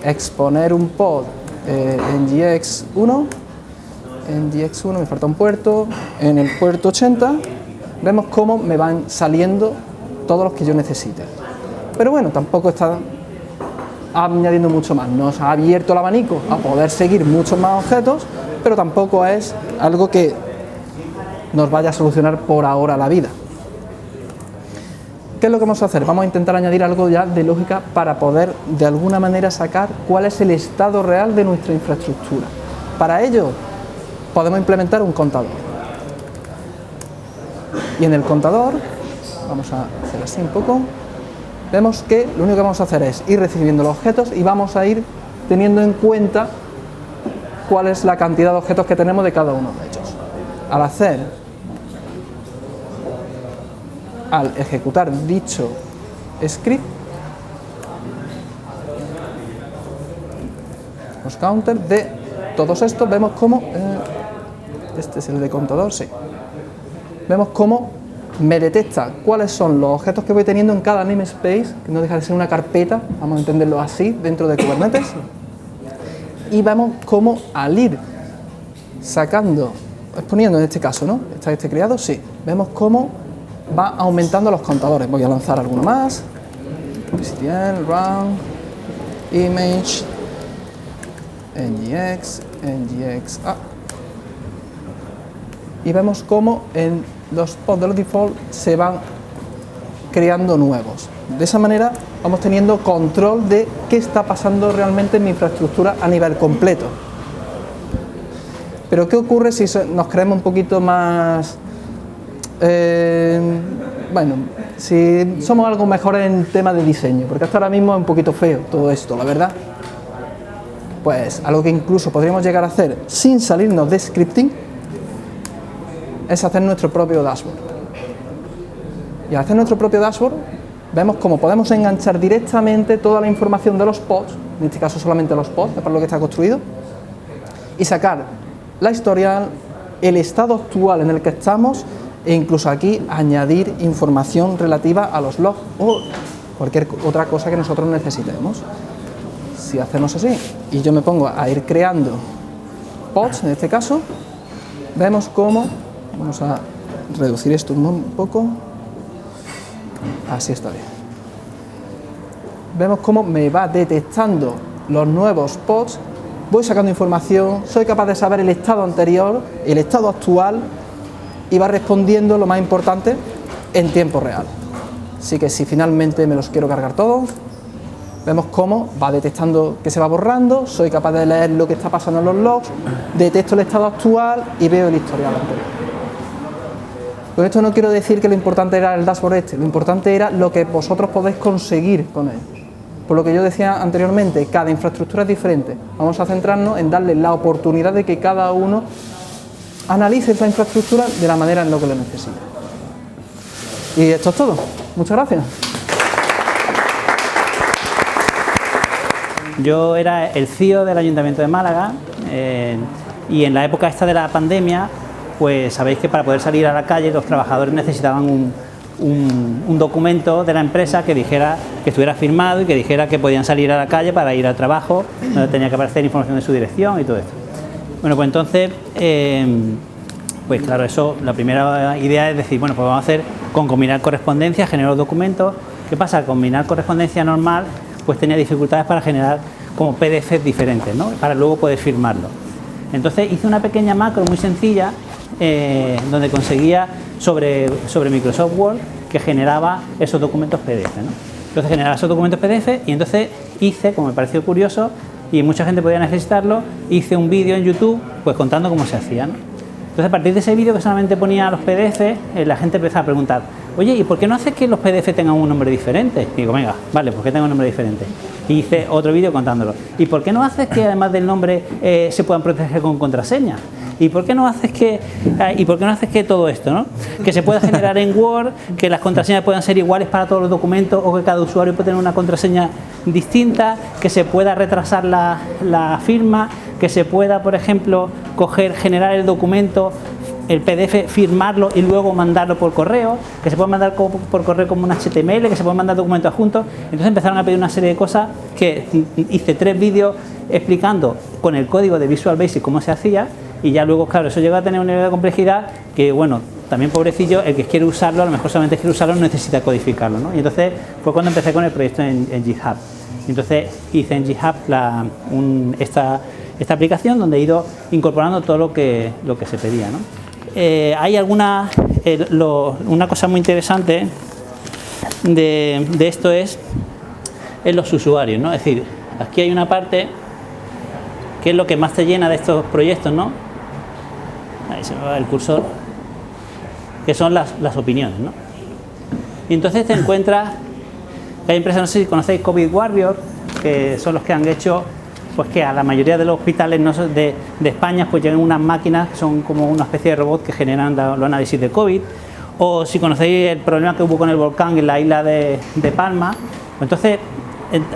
[SPEAKER 4] exponer un pod en NGX1, me falta un puerto, en el puerto 80, vemos cómo me van saliendo todos los que yo necesite. Pero bueno, tampoco está añadiendo mucho más, nos ha abierto el abanico a poder seguir muchos más objetos, pero tampoco es algo que nos vaya a solucionar por ahora la vida. ¿Qué es lo que vamos a hacer? Vamos a intentar añadir algo ya de lógica para poder de alguna manera sacar cuál es el estado real de nuestra infraestructura. Para ello podemos implementar un contador. Y en el contador, vamos a hacer así un poco, vemos que lo único que vamos a hacer es ir recibiendo los objetos y vamos a ir teniendo en cuenta cuál es la cantidad de objetos que tenemos de cada uno de ellos. Al ejecutar dicho script, los counters de todos estos, vemos cómo, este es el de contador, sí, vemos cómo me detecta cuáles son los objetos que voy teniendo en cada namespace, que no deja de ser una carpeta, vamos a entenderlo así, dentro de Kubernetes, y vemos cómo al ir sacando, exponiendo en este caso, ¿no? ¿Está este creado? Sí. Vemos cómo va aumentando los contadores. Voy a lanzar alguno más. PCTL, run, image, NGX, y vemos cómo en los pods de los default se van creando nuevos. De esa manera vamos teniendo control de qué está pasando realmente en mi infraestructura a nivel completo. Pero ¿qué ocurre si nos creemos un poquito más... bueno, si somos algo mejor en tema de diseño? Porque hasta ahora mismo es un poquito feo todo esto, la verdad. Pues algo que incluso podríamos llegar a hacer sin salirnos de scripting es hacer nuestro propio dashboard. Y al hacer nuestro propio dashboard vemos cómo podemos enganchar directamente toda la información de los pods, en este caso solamente los pods, para lo que está construido, y sacar la historial, el estado actual en el que estamos e incluso aquí añadir información relativa a los logs o cualquier otra cosa que nosotros necesitemos. Si hacemos así y yo me pongo a ir creando pods, en este caso, vemos cómo, vamos a reducir esto un poco, así está bien. Vemos cómo me va detectando los nuevos pods, voy sacando información, soy capaz de saber el estado anterior, el estado actual y va respondiendo lo más importante en tiempo real. Así que si finalmente me los quiero cargar todos, vemos cómo va detectando que se va borrando, soy capaz de leer lo que está pasando en los logs, detecto el estado actual y veo el historial anterior. Con esto no quiero decir que lo importante era el dashboard este, lo importante era lo que vosotros podéis conseguir con él. Por lo que yo decía anteriormente, cada infraestructura es diferente. Vamos a centrarnos en darle la oportunidad de que cada uno analice esa infraestructura de la manera en lo que lo necesita. Y esto es todo. Muchas gracias.
[SPEAKER 5] Yo era el CEO del Ayuntamiento de Málaga y en la época esta de la pandemia, pues sabéis que para poder salir a la calle los trabajadores necesitaban un documento de la empresa que dijera, que estuviera firmado y que dijera que podían salir a la calle para ir al trabajo, donde tenía que aparecer información de su dirección y todo esto. Bueno, pues entonces, pues claro, eso, la primera idea es decir, bueno, pues vamos a hacer con combinar correspondencia, generar los documentos. ¿Qué pasa? Combinar correspondencia normal, pues tenía dificultades para generar como PDFs diferentes, ¿no? Para luego poder firmarlo. Entonces hice una pequeña macro muy sencilla donde conseguía sobre Microsoft Word que generaba esos documentos PDF, ¿no? Entonces generaba esos documentos PDF y entonces hice, como me pareció curioso y mucha gente podía necesitarlo, hice un vídeo en YouTube pues contando cómo se hacía, ¿no? Entonces a partir de ese vídeo que solamente ponía los PDF, la gente empezó a preguntar, oye, ¿y por qué no haces que los PDF tengan un nombre diferente? Y digo, venga, vale, ¿por qué tengan un nombre diferente? Y hice otro vídeo contándolo. ¿Y por qué no haces que además del nombre se puedan proteger con contraseña? ¿Y por qué no haces que todo esto, ¿no? Que se pueda generar en Word, que las contraseñas puedan ser iguales para todos los documentos o que cada usuario pueda tener una contraseña distinta, que se pueda retrasar la firma, que se pueda, por ejemplo, generar el documento, el PDF, firmarlo y luego mandarlo por correo, que se pueda mandar por correo como un HTML, que se puedan mandar documentos adjuntos. Entonces empezaron a pedir una serie de cosas que hice 3 vídeos explicando con el código de Visual Basic cómo se hacía y ya luego, claro, eso llegó a tener un nivel de complejidad que, bueno, también pobrecillo, el que quiere usarlo, a lo mejor solamente quiere usarlo, no necesita codificarlo, ¿no? Y entonces fue cuando empecé con el proyecto en GitHub. Entonces hice en GitHub esta aplicación donde he ido incorporando todo lo que se pedía, ¿no? Hay una cosa muy interesante de esto es en los usuarios, ¿no? Es decir, aquí hay una parte que es lo que más te llena de estos proyectos, ¿no? Ahí se me va el cursor, que son las opiniones, ¿no? Y entonces te encuentras que hay empresas, no sé si conocéis COVID Warrior, que son los que han hecho pues que a la mayoría de los hospitales de España pues llegan unas máquinas que son como una especie de robot que generan los análisis de COVID, o si conocéis el problema que hubo con el volcán en la isla de Palma, entonces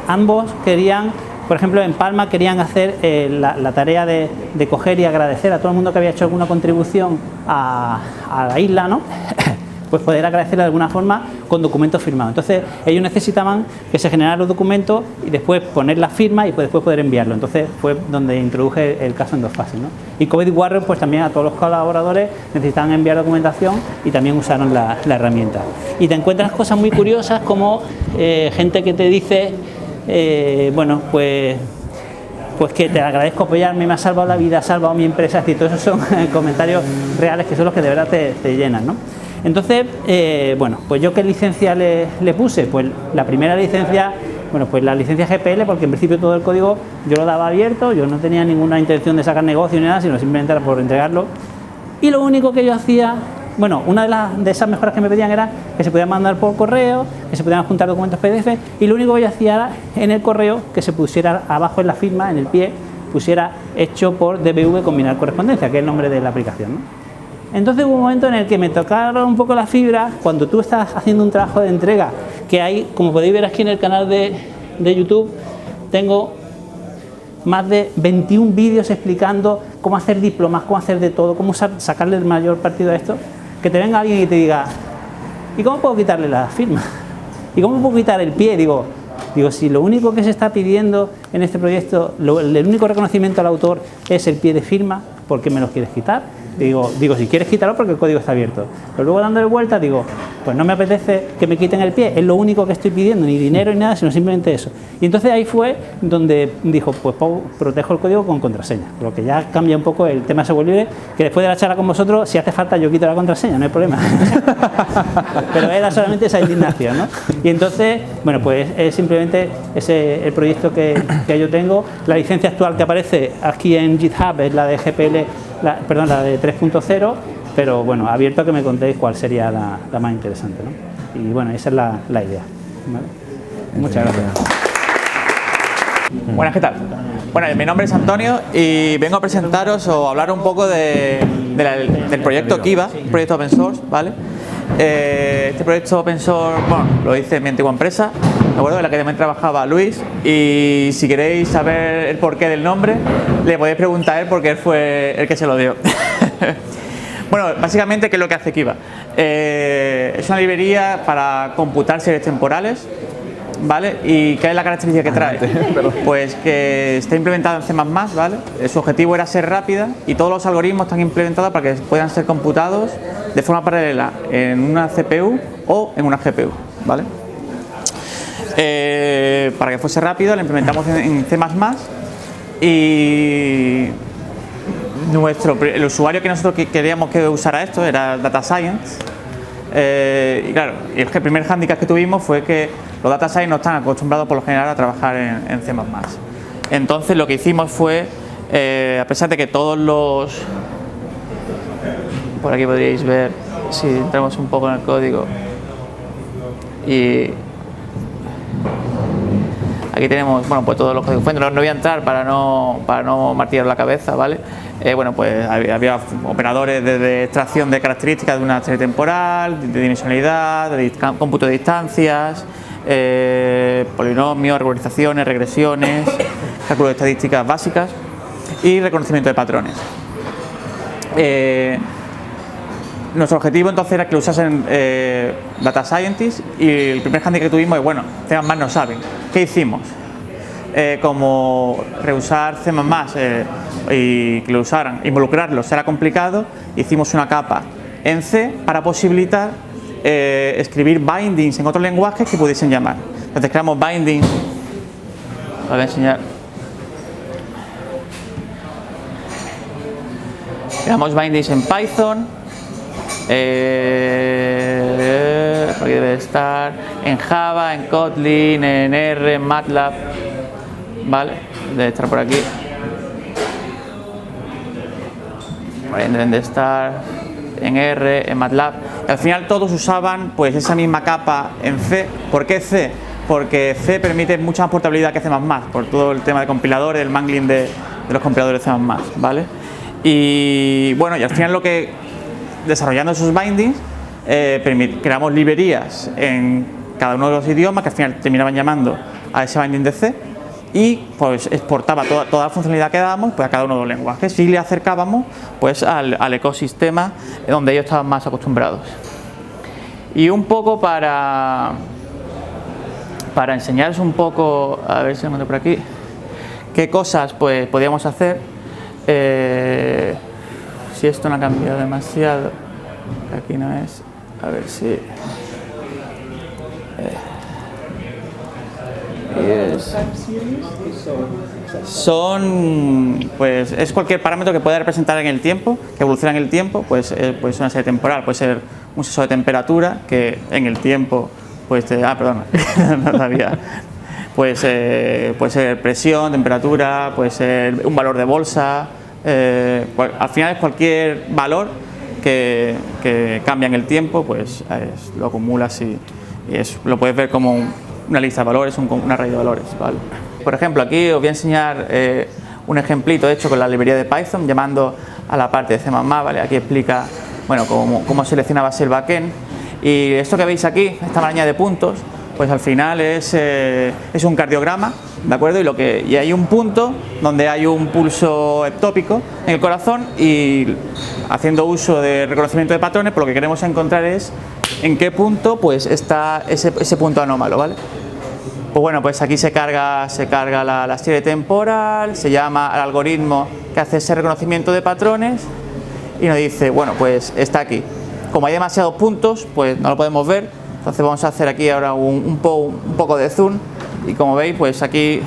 [SPEAKER 5] ambos querían, por ejemplo en Palma querían hacer la tarea de coger y agradecer a todo el mundo que había hecho alguna contribución a la isla, ¿no? Pues poder agradecerle de alguna forma con documentos firmados. Entonces ellos necesitaban que se generaran los documentos y después poner la firma y después poder enviarlo. Entonces fue donde introduje el caso en 2 fases, ¿no? Y COVID Warrior pues también a todos los colaboradores necesitaban enviar documentación y también usaron la herramienta. Y te encuentras cosas muy curiosas como gente que te dice, bueno, pues que te agradezco apoyarme, me ha salvado la vida, ha salvado mi empresa. Es decir, todos esos son comentarios reales que son los que de verdad te llenan, ¿no? Entonces, bueno, pues yo qué licencia le puse, pues la primera licencia, bueno, pues la licencia GPL, porque en principio todo el código yo lo daba abierto, yo no tenía ninguna intención de sacar negocio ni nada, sino simplemente era por entregarlo. Y lo único que yo hacía, bueno, una de esas mejoras que me pedían era que se podían mandar por correo, que se podían juntar documentos PDF, y lo único que yo hacía era en el correo que se pusiera abajo en la firma, en el pie, pusiera hecho por DBV combinar correspondencia, que es el nombre de la aplicación, ¿no? Entonces hubo un momento en el que me tocaron un poco la fibra cuando tú estás haciendo un trabajo de entrega, que hay, como podéis ver aquí en el canal de YouTube, tengo más de 21 vídeos explicando cómo hacer diplomas, cómo hacer de todo, cómo sacarle el mayor partido a esto. que te venga alguien y te diga, ¿y cómo puedo quitarle la firma? ¿Y cómo puedo quitar el pie? Digo, si lo único que se está pidiendo en este proyecto, el único reconocimiento al autor es el pie de firma, ¿por qué me lo quieres quitar? Digo, si quieres quitarlo porque el código está abierto. Pero luego dándole vuelta digo, pues no me apetece que me quiten el pie, es lo único que estoy pidiendo, ni dinero ni nada, sino simplemente eso. Y entonces ahí fue donde dijo, pues protejo el código con contraseña, lo que ya cambia un poco el tema de software libre, que después de la charla con vosotros, si hace falta yo quito la contraseña, no hay problema. Pero era solamente esa indignación, ¿no? Y entonces, bueno, pues es simplemente el proyecto que yo tengo. La licencia actual que aparece aquí en GitHub es la de GPL, la de 3.0, pero bueno, abierto a que me contéis cuál sería la más interesante, ¿no? Y bueno, esa es la idea, ¿vale? Muchas gracias.
[SPEAKER 6] Buenas, ¿qué tal? Bueno, mi nombre es Antonio y vengo a presentaros o hablar un poco del proyecto Kiva, un proyecto open source, ¿vale? Este proyecto open source, bueno, lo hice en mi antigua empresa, ¿de acuerdo? En la que también trabajaba Luis, y si queréis saber el porqué del nombre, le podéis preguntar a él porque él fue el que se lo dio. Bueno, básicamente, ¿qué es lo que hace Kiva? Es una librería para computar series temporales, ¿vale? ¿Y qué es la característica que trae? Pues que está implementada en C++, ¿vale? Su objetivo era ser rápida y todos los algoritmos están implementados para que puedan ser computados de forma paralela en una CPU o en una GPU, ¿vale? Para que fuese rápido, la implementamos en C++ y el usuario que nosotros queríamos que usara esto era Data Science. Y claro, el primer hándicap que tuvimos fue que los Data Science no están acostumbrados por lo general a trabajar en C++. Entonces lo que hicimos fue, a pesar de que todos los... Por aquí podríais ver, si entramos un poco en el código, y aquí tenemos, bueno, pues todos los códigos fuentes. No voy a entrar para no martillar la cabeza, ¿vale? Bueno, pues había operadores de extracción de características de una serie temporal, de dimensionalidad, de cómputo de distancias, polinomios, regularizaciones, regresiones, cálculo de estadísticas básicas y reconocimiento de patrones. Nuestro objetivo entonces era que lo usasen Data Scientists, y el primer handicap que tuvimos es, bueno, C++ no saben. ¿Qué hicimos? Como reusar C++ y que lo usaran, involucrarlos era complicado, hicimos una capa en C para posibilitar escribir bindings en otros lenguajes que pudiesen llamar. Entonces creamos bindings, lo voy a enseñar. Creamos bindings en Python, aquí debe estar, en Java, en Kotlin, en R, en MATLAB, ¿vale? Debe estar por aquí. Deben de estar en R, en MATLAB. Y al final todos usaban pues esa misma capa en C. ¿Por qué C? Porque C permite mucha más portabilidad que C++, por todo el tema de compiladores, el mangling de los compiladores C++, ¿vale? Y bueno, y al final desarrollando esos bindings, creamos librerías en cada uno de los idiomas que al final terminaban llamando a ese binding de C, y pues exportaba toda la funcionalidad que dábamos pues a cada uno de los lenguajes, y le acercábamos pues al ecosistema donde ellos estaban más acostumbrados. Y un poco para enseñaros un poco, a ver si lo encuentro por aquí, qué cosas pues podíamos hacer. Si esto no ha cambiado demasiado, aquí no es, a ver si son, pues es cualquier parámetro que pueda representar en el tiempo, que evoluciona en el tiempo, pues una serie temporal, puede ser un sensor de temperatura que en el tiempo pues no sabía. Puede ser presión, temperatura, puede ser un valor de bolsa, al final es cualquier valor que cambia en el tiempo, pues lo acumulas y lo puedes ver como una lista de valores, un array de valores, ¿vale? Por ejemplo, aquí os voy a enseñar un ejemplito hecho con la librería de Python, llamando a la parte de C++, ¿vale? Aquí explica, bueno, cómo seleccionabas el backend, y esto que veis aquí, esta maraña de puntos, pues al final es un cardiograma ¿de acuerdo? Y hay un punto donde hay un pulso ectópico en el corazón y haciendo uso de reconocimiento de patrones, pues lo que queremos encontrar es en qué punto pues está ese punto anómalo, ¿vale? Pues bueno, pues aquí se carga la serie temporal, se llama al algoritmo que hace ese reconocimiento de patrones y nos dice, bueno, pues está aquí. Como hay demasiados puntos, pues no lo podemos ver, entonces vamos a hacer aquí ahora un poco de zoom y como veis, pues aquí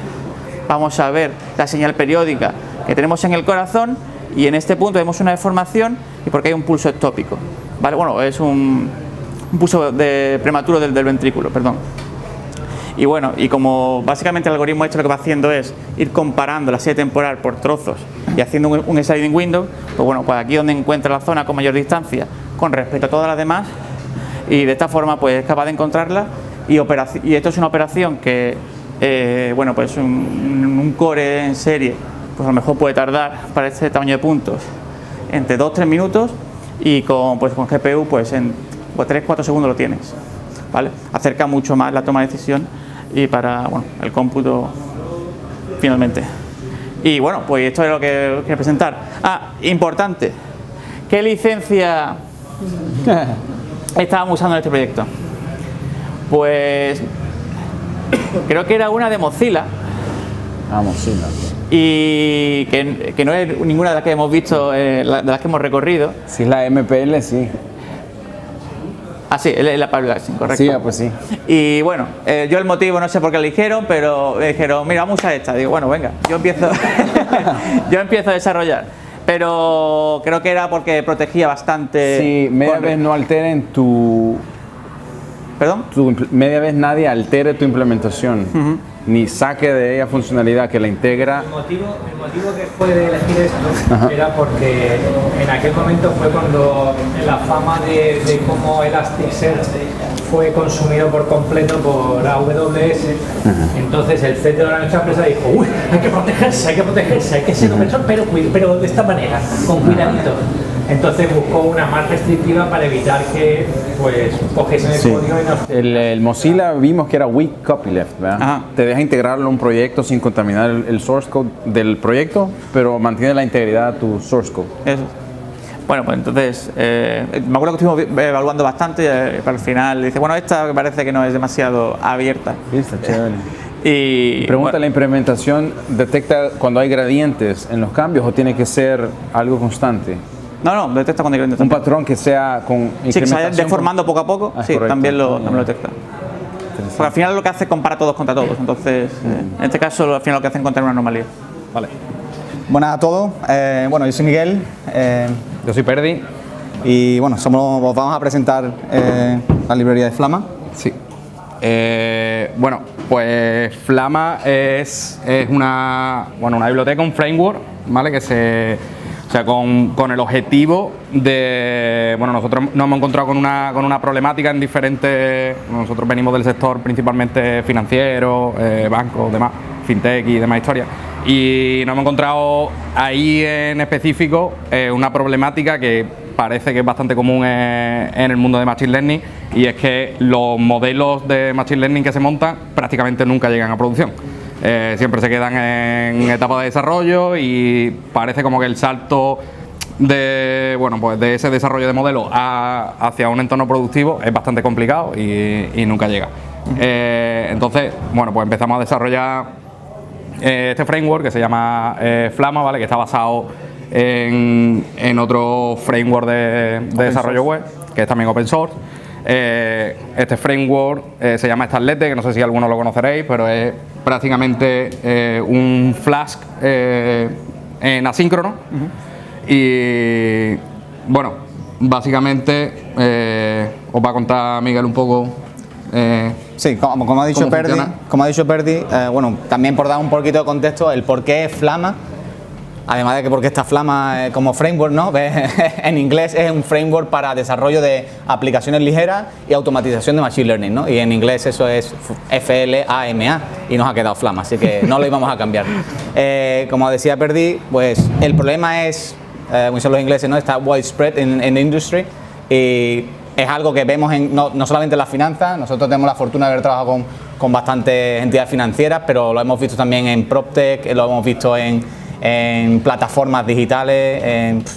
[SPEAKER 6] vamos a ver la señal periódica que tenemos en el corazón y en este punto vemos una deformación y porque hay un pulso ectópico, ¿vale? Bueno, es un pulso prematuro del ventrículo, perdón. Y bueno, y como básicamente el algoritmo lo que va haciendo es ir comparando la serie temporal por trozos y haciendo un sliding window, pues bueno, pues aquí donde encuentra la zona con mayor distancia con respecto a todas las demás y de esta forma pues es capaz de encontrarla y esto es una operación que, bueno, pues un core en serie, pues a lo mejor puede tardar para este tamaño de puntos entre 2-3 minutos y con GPU pues en 3-4 segundos lo tienes, ¿vale? Acerca mucho más la toma de decisión y para, bueno, el cómputo finalmente. Y bueno, pues esto es lo que quería presentar. Importante, ¿qué licencia estábamos usando en este proyecto? Pues creo que era una de Mozilla.
[SPEAKER 2] Mozilla.
[SPEAKER 6] Y que no es ninguna de las que hemos visto, de las que hemos recorrido.
[SPEAKER 2] Si es la MPL, sí.
[SPEAKER 6] Sí, es la Publishing, correcto.
[SPEAKER 2] Sí, pues sí.
[SPEAKER 6] Y bueno, yo el motivo no sé por qué eligieron, pero me dijeron, mira, vamos a usar esta. Digo, bueno, venga, yo empiezo a desarrollar. Pero creo que era porque protegía bastante.
[SPEAKER 2] Sí, media vez no alteren tu...
[SPEAKER 6] ¿Perdón?
[SPEAKER 2] Media vez nadie altere tu implementación, ni saque de ella funcionalidad que la integra.
[SPEAKER 1] El motivo que fue de elegir esto era porque en aquel momento fue cuando la fama de cómo Elasticsearch fue consumido por completo por AWS. Entonces el CTO de nuestra empresa dijo, uy, hay que protegerse, hay que ser open source, pero de esta manera, con cuidadito. Entonces buscó una más restrictiva para evitar que pues cogiesen el código y nos...
[SPEAKER 2] El Mozilla vimos que era weak copyleft, ¿verdad?
[SPEAKER 6] Ajá.
[SPEAKER 2] Te deja integrarlo en un proyecto sin contaminar el source code del proyecto, pero mantiene la integridad de tu source code.
[SPEAKER 6] Eso. Bueno, pues entonces, me acuerdo que estuvimos evaluando bastante y para el final dice, bueno, esta me parece que no es demasiado abierta.
[SPEAKER 2] Está chévere.
[SPEAKER 6] Y
[SPEAKER 2] Pregunta,
[SPEAKER 6] bueno,
[SPEAKER 2] ¿la implementación detecta cuando hay gradientes en los cambios o tiene que ser algo constante?
[SPEAKER 6] no, detecta cuando hay gradientes.
[SPEAKER 2] Un patrón que sea con
[SPEAKER 6] Sí, que se vaya
[SPEAKER 2] incrementación
[SPEAKER 6] deformando poco a poco, sí,
[SPEAKER 2] correcto.
[SPEAKER 6] también lo detecta. Porque al final lo que hace es compara todos contra todos, entonces en este caso al final lo que hace es encontrar una anomalía.
[SPEAKER 2] Vale.
[SPEAKER 7] Buenas a todos, bueno, yo soy Miguel
[SPEAKER 2] Yo soy Perdi.
[SPEAKER 7] y bueno, os vamos a presentar la librería de Flama.
[SPEAKER 8] Sí. Bueno, pues Flama es una biblioteca, un framework, ¿vale? Con el objetivo de... Bueno, nosotros nos hemos encontrado con una problemática en diferentes... Nosotros venimos del sector principalmente financiero, bancos, demás, fintech y demás historias. Y nos hemos encontrado ahí en específico una problemática que parece que es bastante común en el mundo de Machine Learning, y es que los modelos de Machine Learning que se montan prácticamente nunca llegan a producción. Siempre se quedan en etapa de desarrollo y parece como que el salto de ese desarrollo de modelo hacia un entorno productivo es bastante complicado y nunca llega. Entonces, bueno, pues empezamos a desarrollar este framework que se llama Flama, ¿vale? Que está basado en otro framework de desarrollo web, que es también open source. Este framework se llama Starlet, que no sé si algunos lo conoceréis, pero es prácticamente un Flask en asíncrono. Y bueno, básicamente os va a contar Miguel un poco.
[SPEAKER 7] Sí, como ha dicho Perdi, bueno, también por dar un poquito de contexto, el por qué Flama, además de que porque está Flama como framework, ¿no? En inglés es un framework para desarrollo de aplicaciones ligeras y automatización de Machine Learning, ¿no? Y en inglés eso es FLAMA y nos ha quedado Flama, así que no lo íbamos a cambiar. Como decía Perdi, pues el problema es, como dicen los ingleses, ¿no? Está widespread en la industry y es algo que vemos no solamente en las finanzas. Nosotros tenemos la fortuna de haber trabajado con bastantes entidades financieras, pero lo hemos visto también en PropTech, lo hemos visto en plataformas digitales,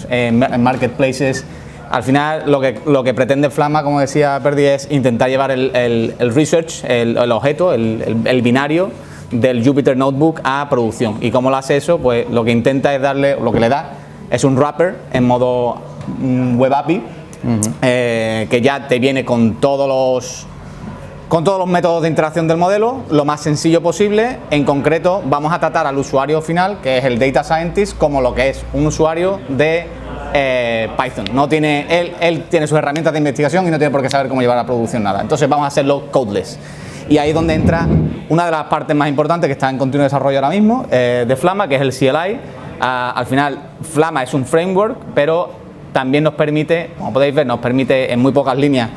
[SPEAKER 7] en marketplaces. Al final lo que pretende Flamma, como decía Perdi, es intentar llevar el research, el objeto, el binario del Jupyter Notebook a producción. ¿Y cómo lo hace eso? Pues lo que intenta es darle, lo que le da es un wrapper en modo web API, que ya te viene con todos los métodos de interacción del modelo, lo más sencillo posible. En concreto, vamos a tratar al usuario final, que es el Data Scientist, como lo que es un usuario de Python. No tiene, él tiene sus herramientas de investigación y no tiene por qué saber cómo llevar a producción nada. Entonces vamos a hacerlo codeless. Y ahí es donde entra una de las partes más importantes que está en continuo desarrollo ahora mismo, de Flamma, que es el CLI. Al final, Flamma es un framework, pero también nos permite, como podéis ver, nos permite en muy pocas líneas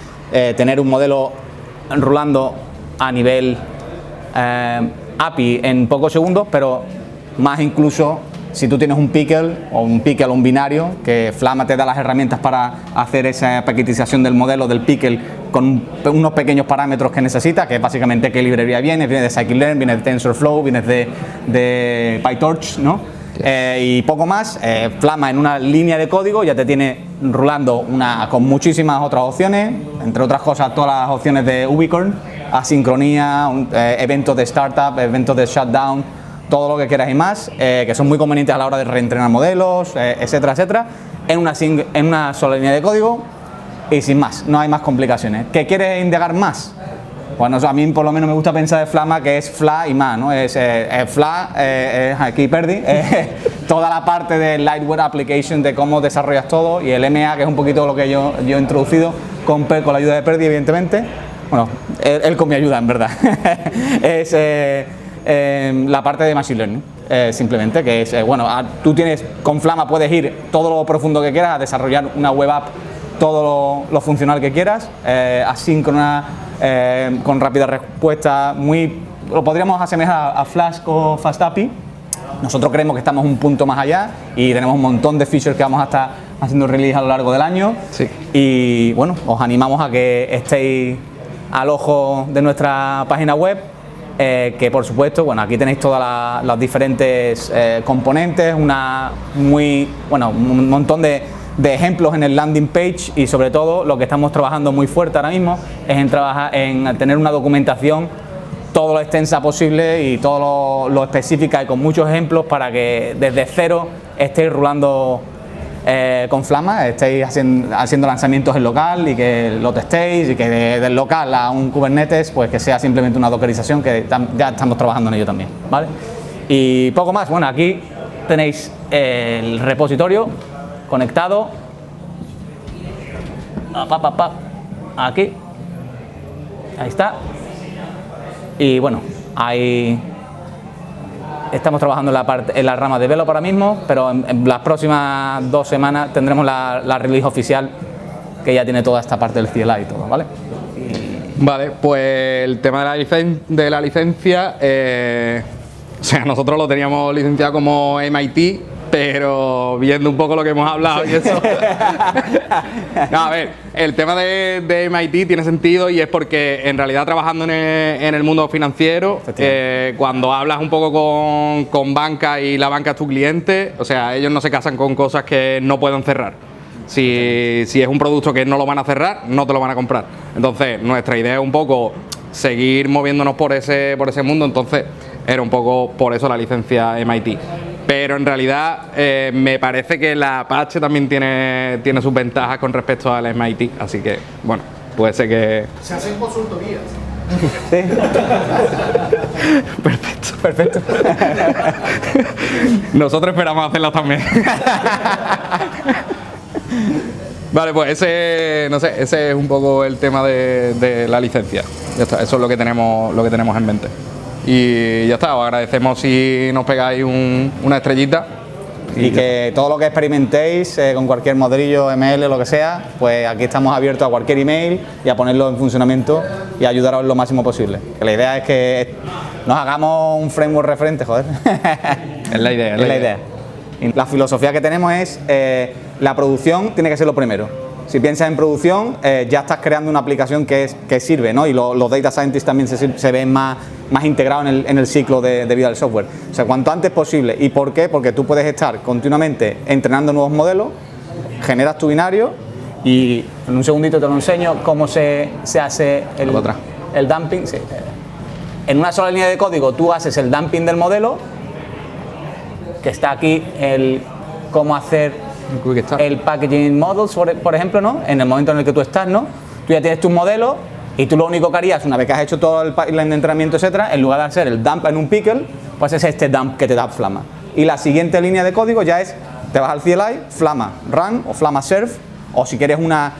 [SPEAKER 7] tener un modelo rulando a nivel API en pocos segundos, pero más incluso si tú tienes un pickle o un binario, que Flamma te da las herramientas para hacer esa paquetización del modelo del pickle con unos pequeños parámetros que necesita, que es básicamente qué librería viene de Scikit-learn, viene de TensorFlow, viene de PyTorch, ¿no? Y poco más. Flamma en una línea de código ya te tiene rulando con muchísimas otras opciones, entre otras cosas todas las opciones de Ubicorn, asincronía, eventos de startup, eventos de shutdown, todo lo que quieras y más, que son muy convenientes a la hora de reentrenar modelos, etcétera, etcétera, en una sola línea de código y sin más, no hay más complicaciones. ¿Qué quieres indagar más? Bueno, a mí por lo menos me gusta pensar de Flamma que es FLA y más, ¿no? Aquí perdí, toda la parte de Lightweight Application, de cómo desarrollas todo, y el MA, que es un poquito lo que yo he introducido con la ayuda de Perdi, evidentemente. Bueno, él con mi ayuda, en verdad. Es la parte de Machine Learning, simplemente, que es, tú tienes, con Flamma puedes ir todo lo profundo que quieras, a desarrollar una web app, todo lo funcional que quieras, asíncrona, con rápida respuesta, lo podríamos asemejar a Flask o FastAPI. Nosotros creemos que estamos un punto más allá y tenemos un montón de features que vamos a estar haciendo release a lo largo del año. Sí. Y bueno, os animamos a que estéis al ojo de nuestra página web, que por supuesto, bueno, aquí tenéis todas las diferentes componentes, un montón de ejemplos en el landing page, y sobre todo lo que estamos trabajando muy fuerte ahora mismo es en tener una documentación todo lo extensa posible y todo lo específica y con muchos ejemplos para que desde cero estéis rulando con Flamma, estéis haciendo lanzamientos en local y que lo testéis, y que del local a un Kubernetes pues que sea simplemente una dockerización, que ya estamos trabajando en ello también, ¿vale? Y poco más. Bueno, aquí tenéis el repositorio conectado, aquí, ahí está, y bueno, ahí estamos trabajando en la rama de Develop ahora mismo, pero en las próximas 2 semanas tendremos la release oficial, que ya tiene toda esta parte del CLI y todo, ¿vale?
[SPEAKER 8] Vale, pues el tema de la licencia, o sea, nosotros lo teníamos licenciado como MIT, pero viendo un poco lo que hemos hablado y eso. No, a ver, el tema de MIT tiene sentido, y es porque en realidad trabajando en el mundo financiero, cuando hablas un poco con banca y la banca es tu cliente, o sea, ellos no se casan con cosas que no pueden cerrar. Si es un producto que no lo van a cerrar, no te lo van a comprar. Entonces, nuestra idea es un poco seguir moviéndonos por ese mundo, entonces era un poco por eso la licencia MIT. Pero en realidad me parece que la Apache también tiene sus ventajas con respecto al MIT, así que bueno, puede ser que...
[SPEAKER 9] Se hacen consultorías.
[SPEAKER 7] Sí.
[SPEAKER 8] Perfecto. Nosotros esperamos hacerlas también. Vale, pues ese es un poco el tema de la licencia. Ya está, eso es lo que tenemos en mente. Y ya está, os agradecemos si nos pegáis una estrellita.
[SPEAKER 7] Y que todo lo que experimentéis con cualquier modelillo, ML, lo que sea, pues aquí estamos abiertos a cualquier email y a ponerlo en funcionamiento y ayudaros lo máximo posible. Que la idea es que nos hagamos un framework referente, joder.
[SPEAKER 8] Es la idea.
[SPEAKER 7] Y la filosofía que tenemos es la producción tiene que ser lo primero. Si piensas en producción, ya estás creando una aplicación que sirve, ¿no? Y los data scientists también se ven más integrados en el ciclo de vida del software. O sea, cuanto antes posible. ¿Y por qué? Porque tú puedes estar continuamente entrenando nuevos modelos, generas tu binario y en un segundito te lo enseño cómo se hace el dumping. Sí. En una sola línea de código tú haces el dumping del modelo, que está aquí cómo hacer el packaging models, por ejemplo, ¿no? En el momento en el que tú estás, ¿no? Tú ya tienes tu modelo y tú lo único que harías, una vez que has hecho todo el entrenamiento, etcétera, en lugar de hacer el dump en un pickle, pues es este dump que te da Flama. Y la siguiente línea de código ya es, te vas al CLI, Flama Run o Flama Serve, o si quieres una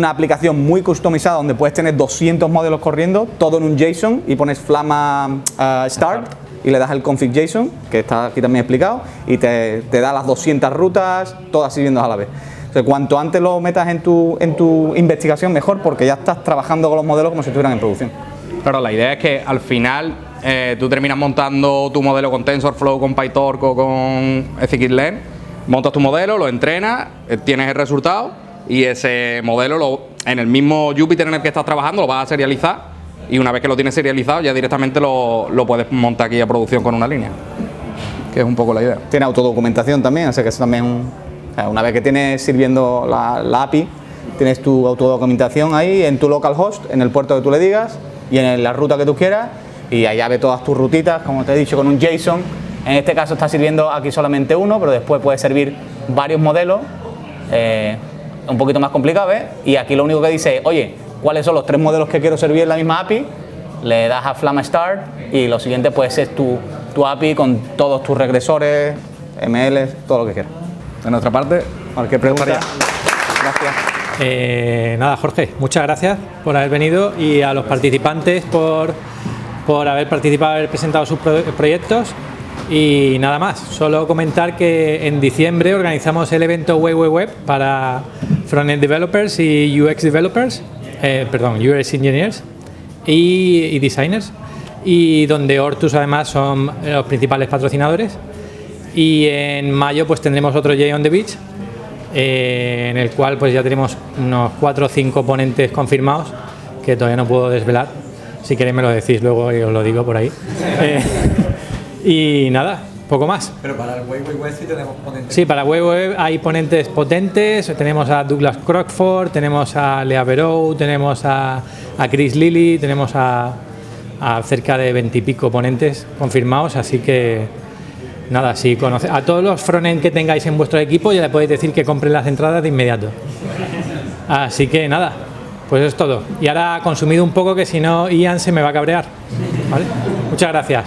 [SPEAKER 7] aplicación muy customizada donde puedes tener 200 modelos corriendo, todo en un JSON y pones Flama Start y le das el config JSON, que está aquí también explicado, y te da las 200 rutas, todas sirviendo a la vez. O sea, cuanto antes lo metas en tu investigación, mejor, porque ya estás trabajando con los modelos como si estuvieran en producción.
[SPEAKER 8] Claro, la idea es que al final tú terminas montando tu modelo con TensorFlow, con PyTorch o con scikit-learn, montas tu modelo, lo entrenas, tienes el resultado y ese modelo en el mismo Jupyter en el que estás trabajando lo vas a serializar. Y una vez que lo tienes serializado, ya directamente lo puedes montar aquí a producción con una línea, que es un poco la idea.
[SPEAKER 7] Tiene autodocumentación también, así que eso también, una vez que tienes sirviendo la API, tienes tu autodocumentación ahí en tu localhost, en el puerto que tú le digas y en la ruta que tú quieras, y allá ve todas tus rutitas, como te he dicho, con un JSON. En este caso está sirviendo aquí solamente uno, pero después puede servir varios modelos, un poquito más complicado, ¿ves? Y aquí lo único que dice es, oye, ¿cuáles son los 3 modelos que quiero servir en la misma API? Le das a Flama Start y lo siguiente pues es tu API con todos tus regresores, ML, todo lo que quieras.
[SPEAKER 8] De nuestra parte,
[SPEAKER 7] cualquier pregunta.
[SPEAKER 1] Gracias. Nada, Jorge, muchas gracias por haber venido y a los participantes por haber participado, haber presentado sus proyectos. Y nada más, solo comentar que en diciembre organizamos el evento Web para Frontend Developers y UX Developers, UX Engineers y Designers, y donde Hortus además son los principales patrocinadores. Y en mayo pues tendremos otro Jay on the Beach, en el cual pues ya tenemos unos 4 o 5 ponentes confirmados que todavía no puedo desvelar. Si queréis me lo decís luego y os lo digo por ahí. Y nada, poco más.
[SPEAKER 9] Pero para el Web sí tenemos ponentes.
[SPEAKER 1] Sí, para Web hay ponentes potentes. Tenemos a Douglas Crockford, tenemos a Lea Verou, tenemos a Chris Lilly, tenemos a cerca de 20 y pico ponentes confirmados. Así que nada, si conoce a todos los frontend que tengáis en vuestro equipo, ya le podéis decir que compren las entradas de inmediato. Así que nada, pues eso es todo. Y ahora consumido un poco, que si no Ian se me va a cabrear. ¿Vale? Muchas gracias.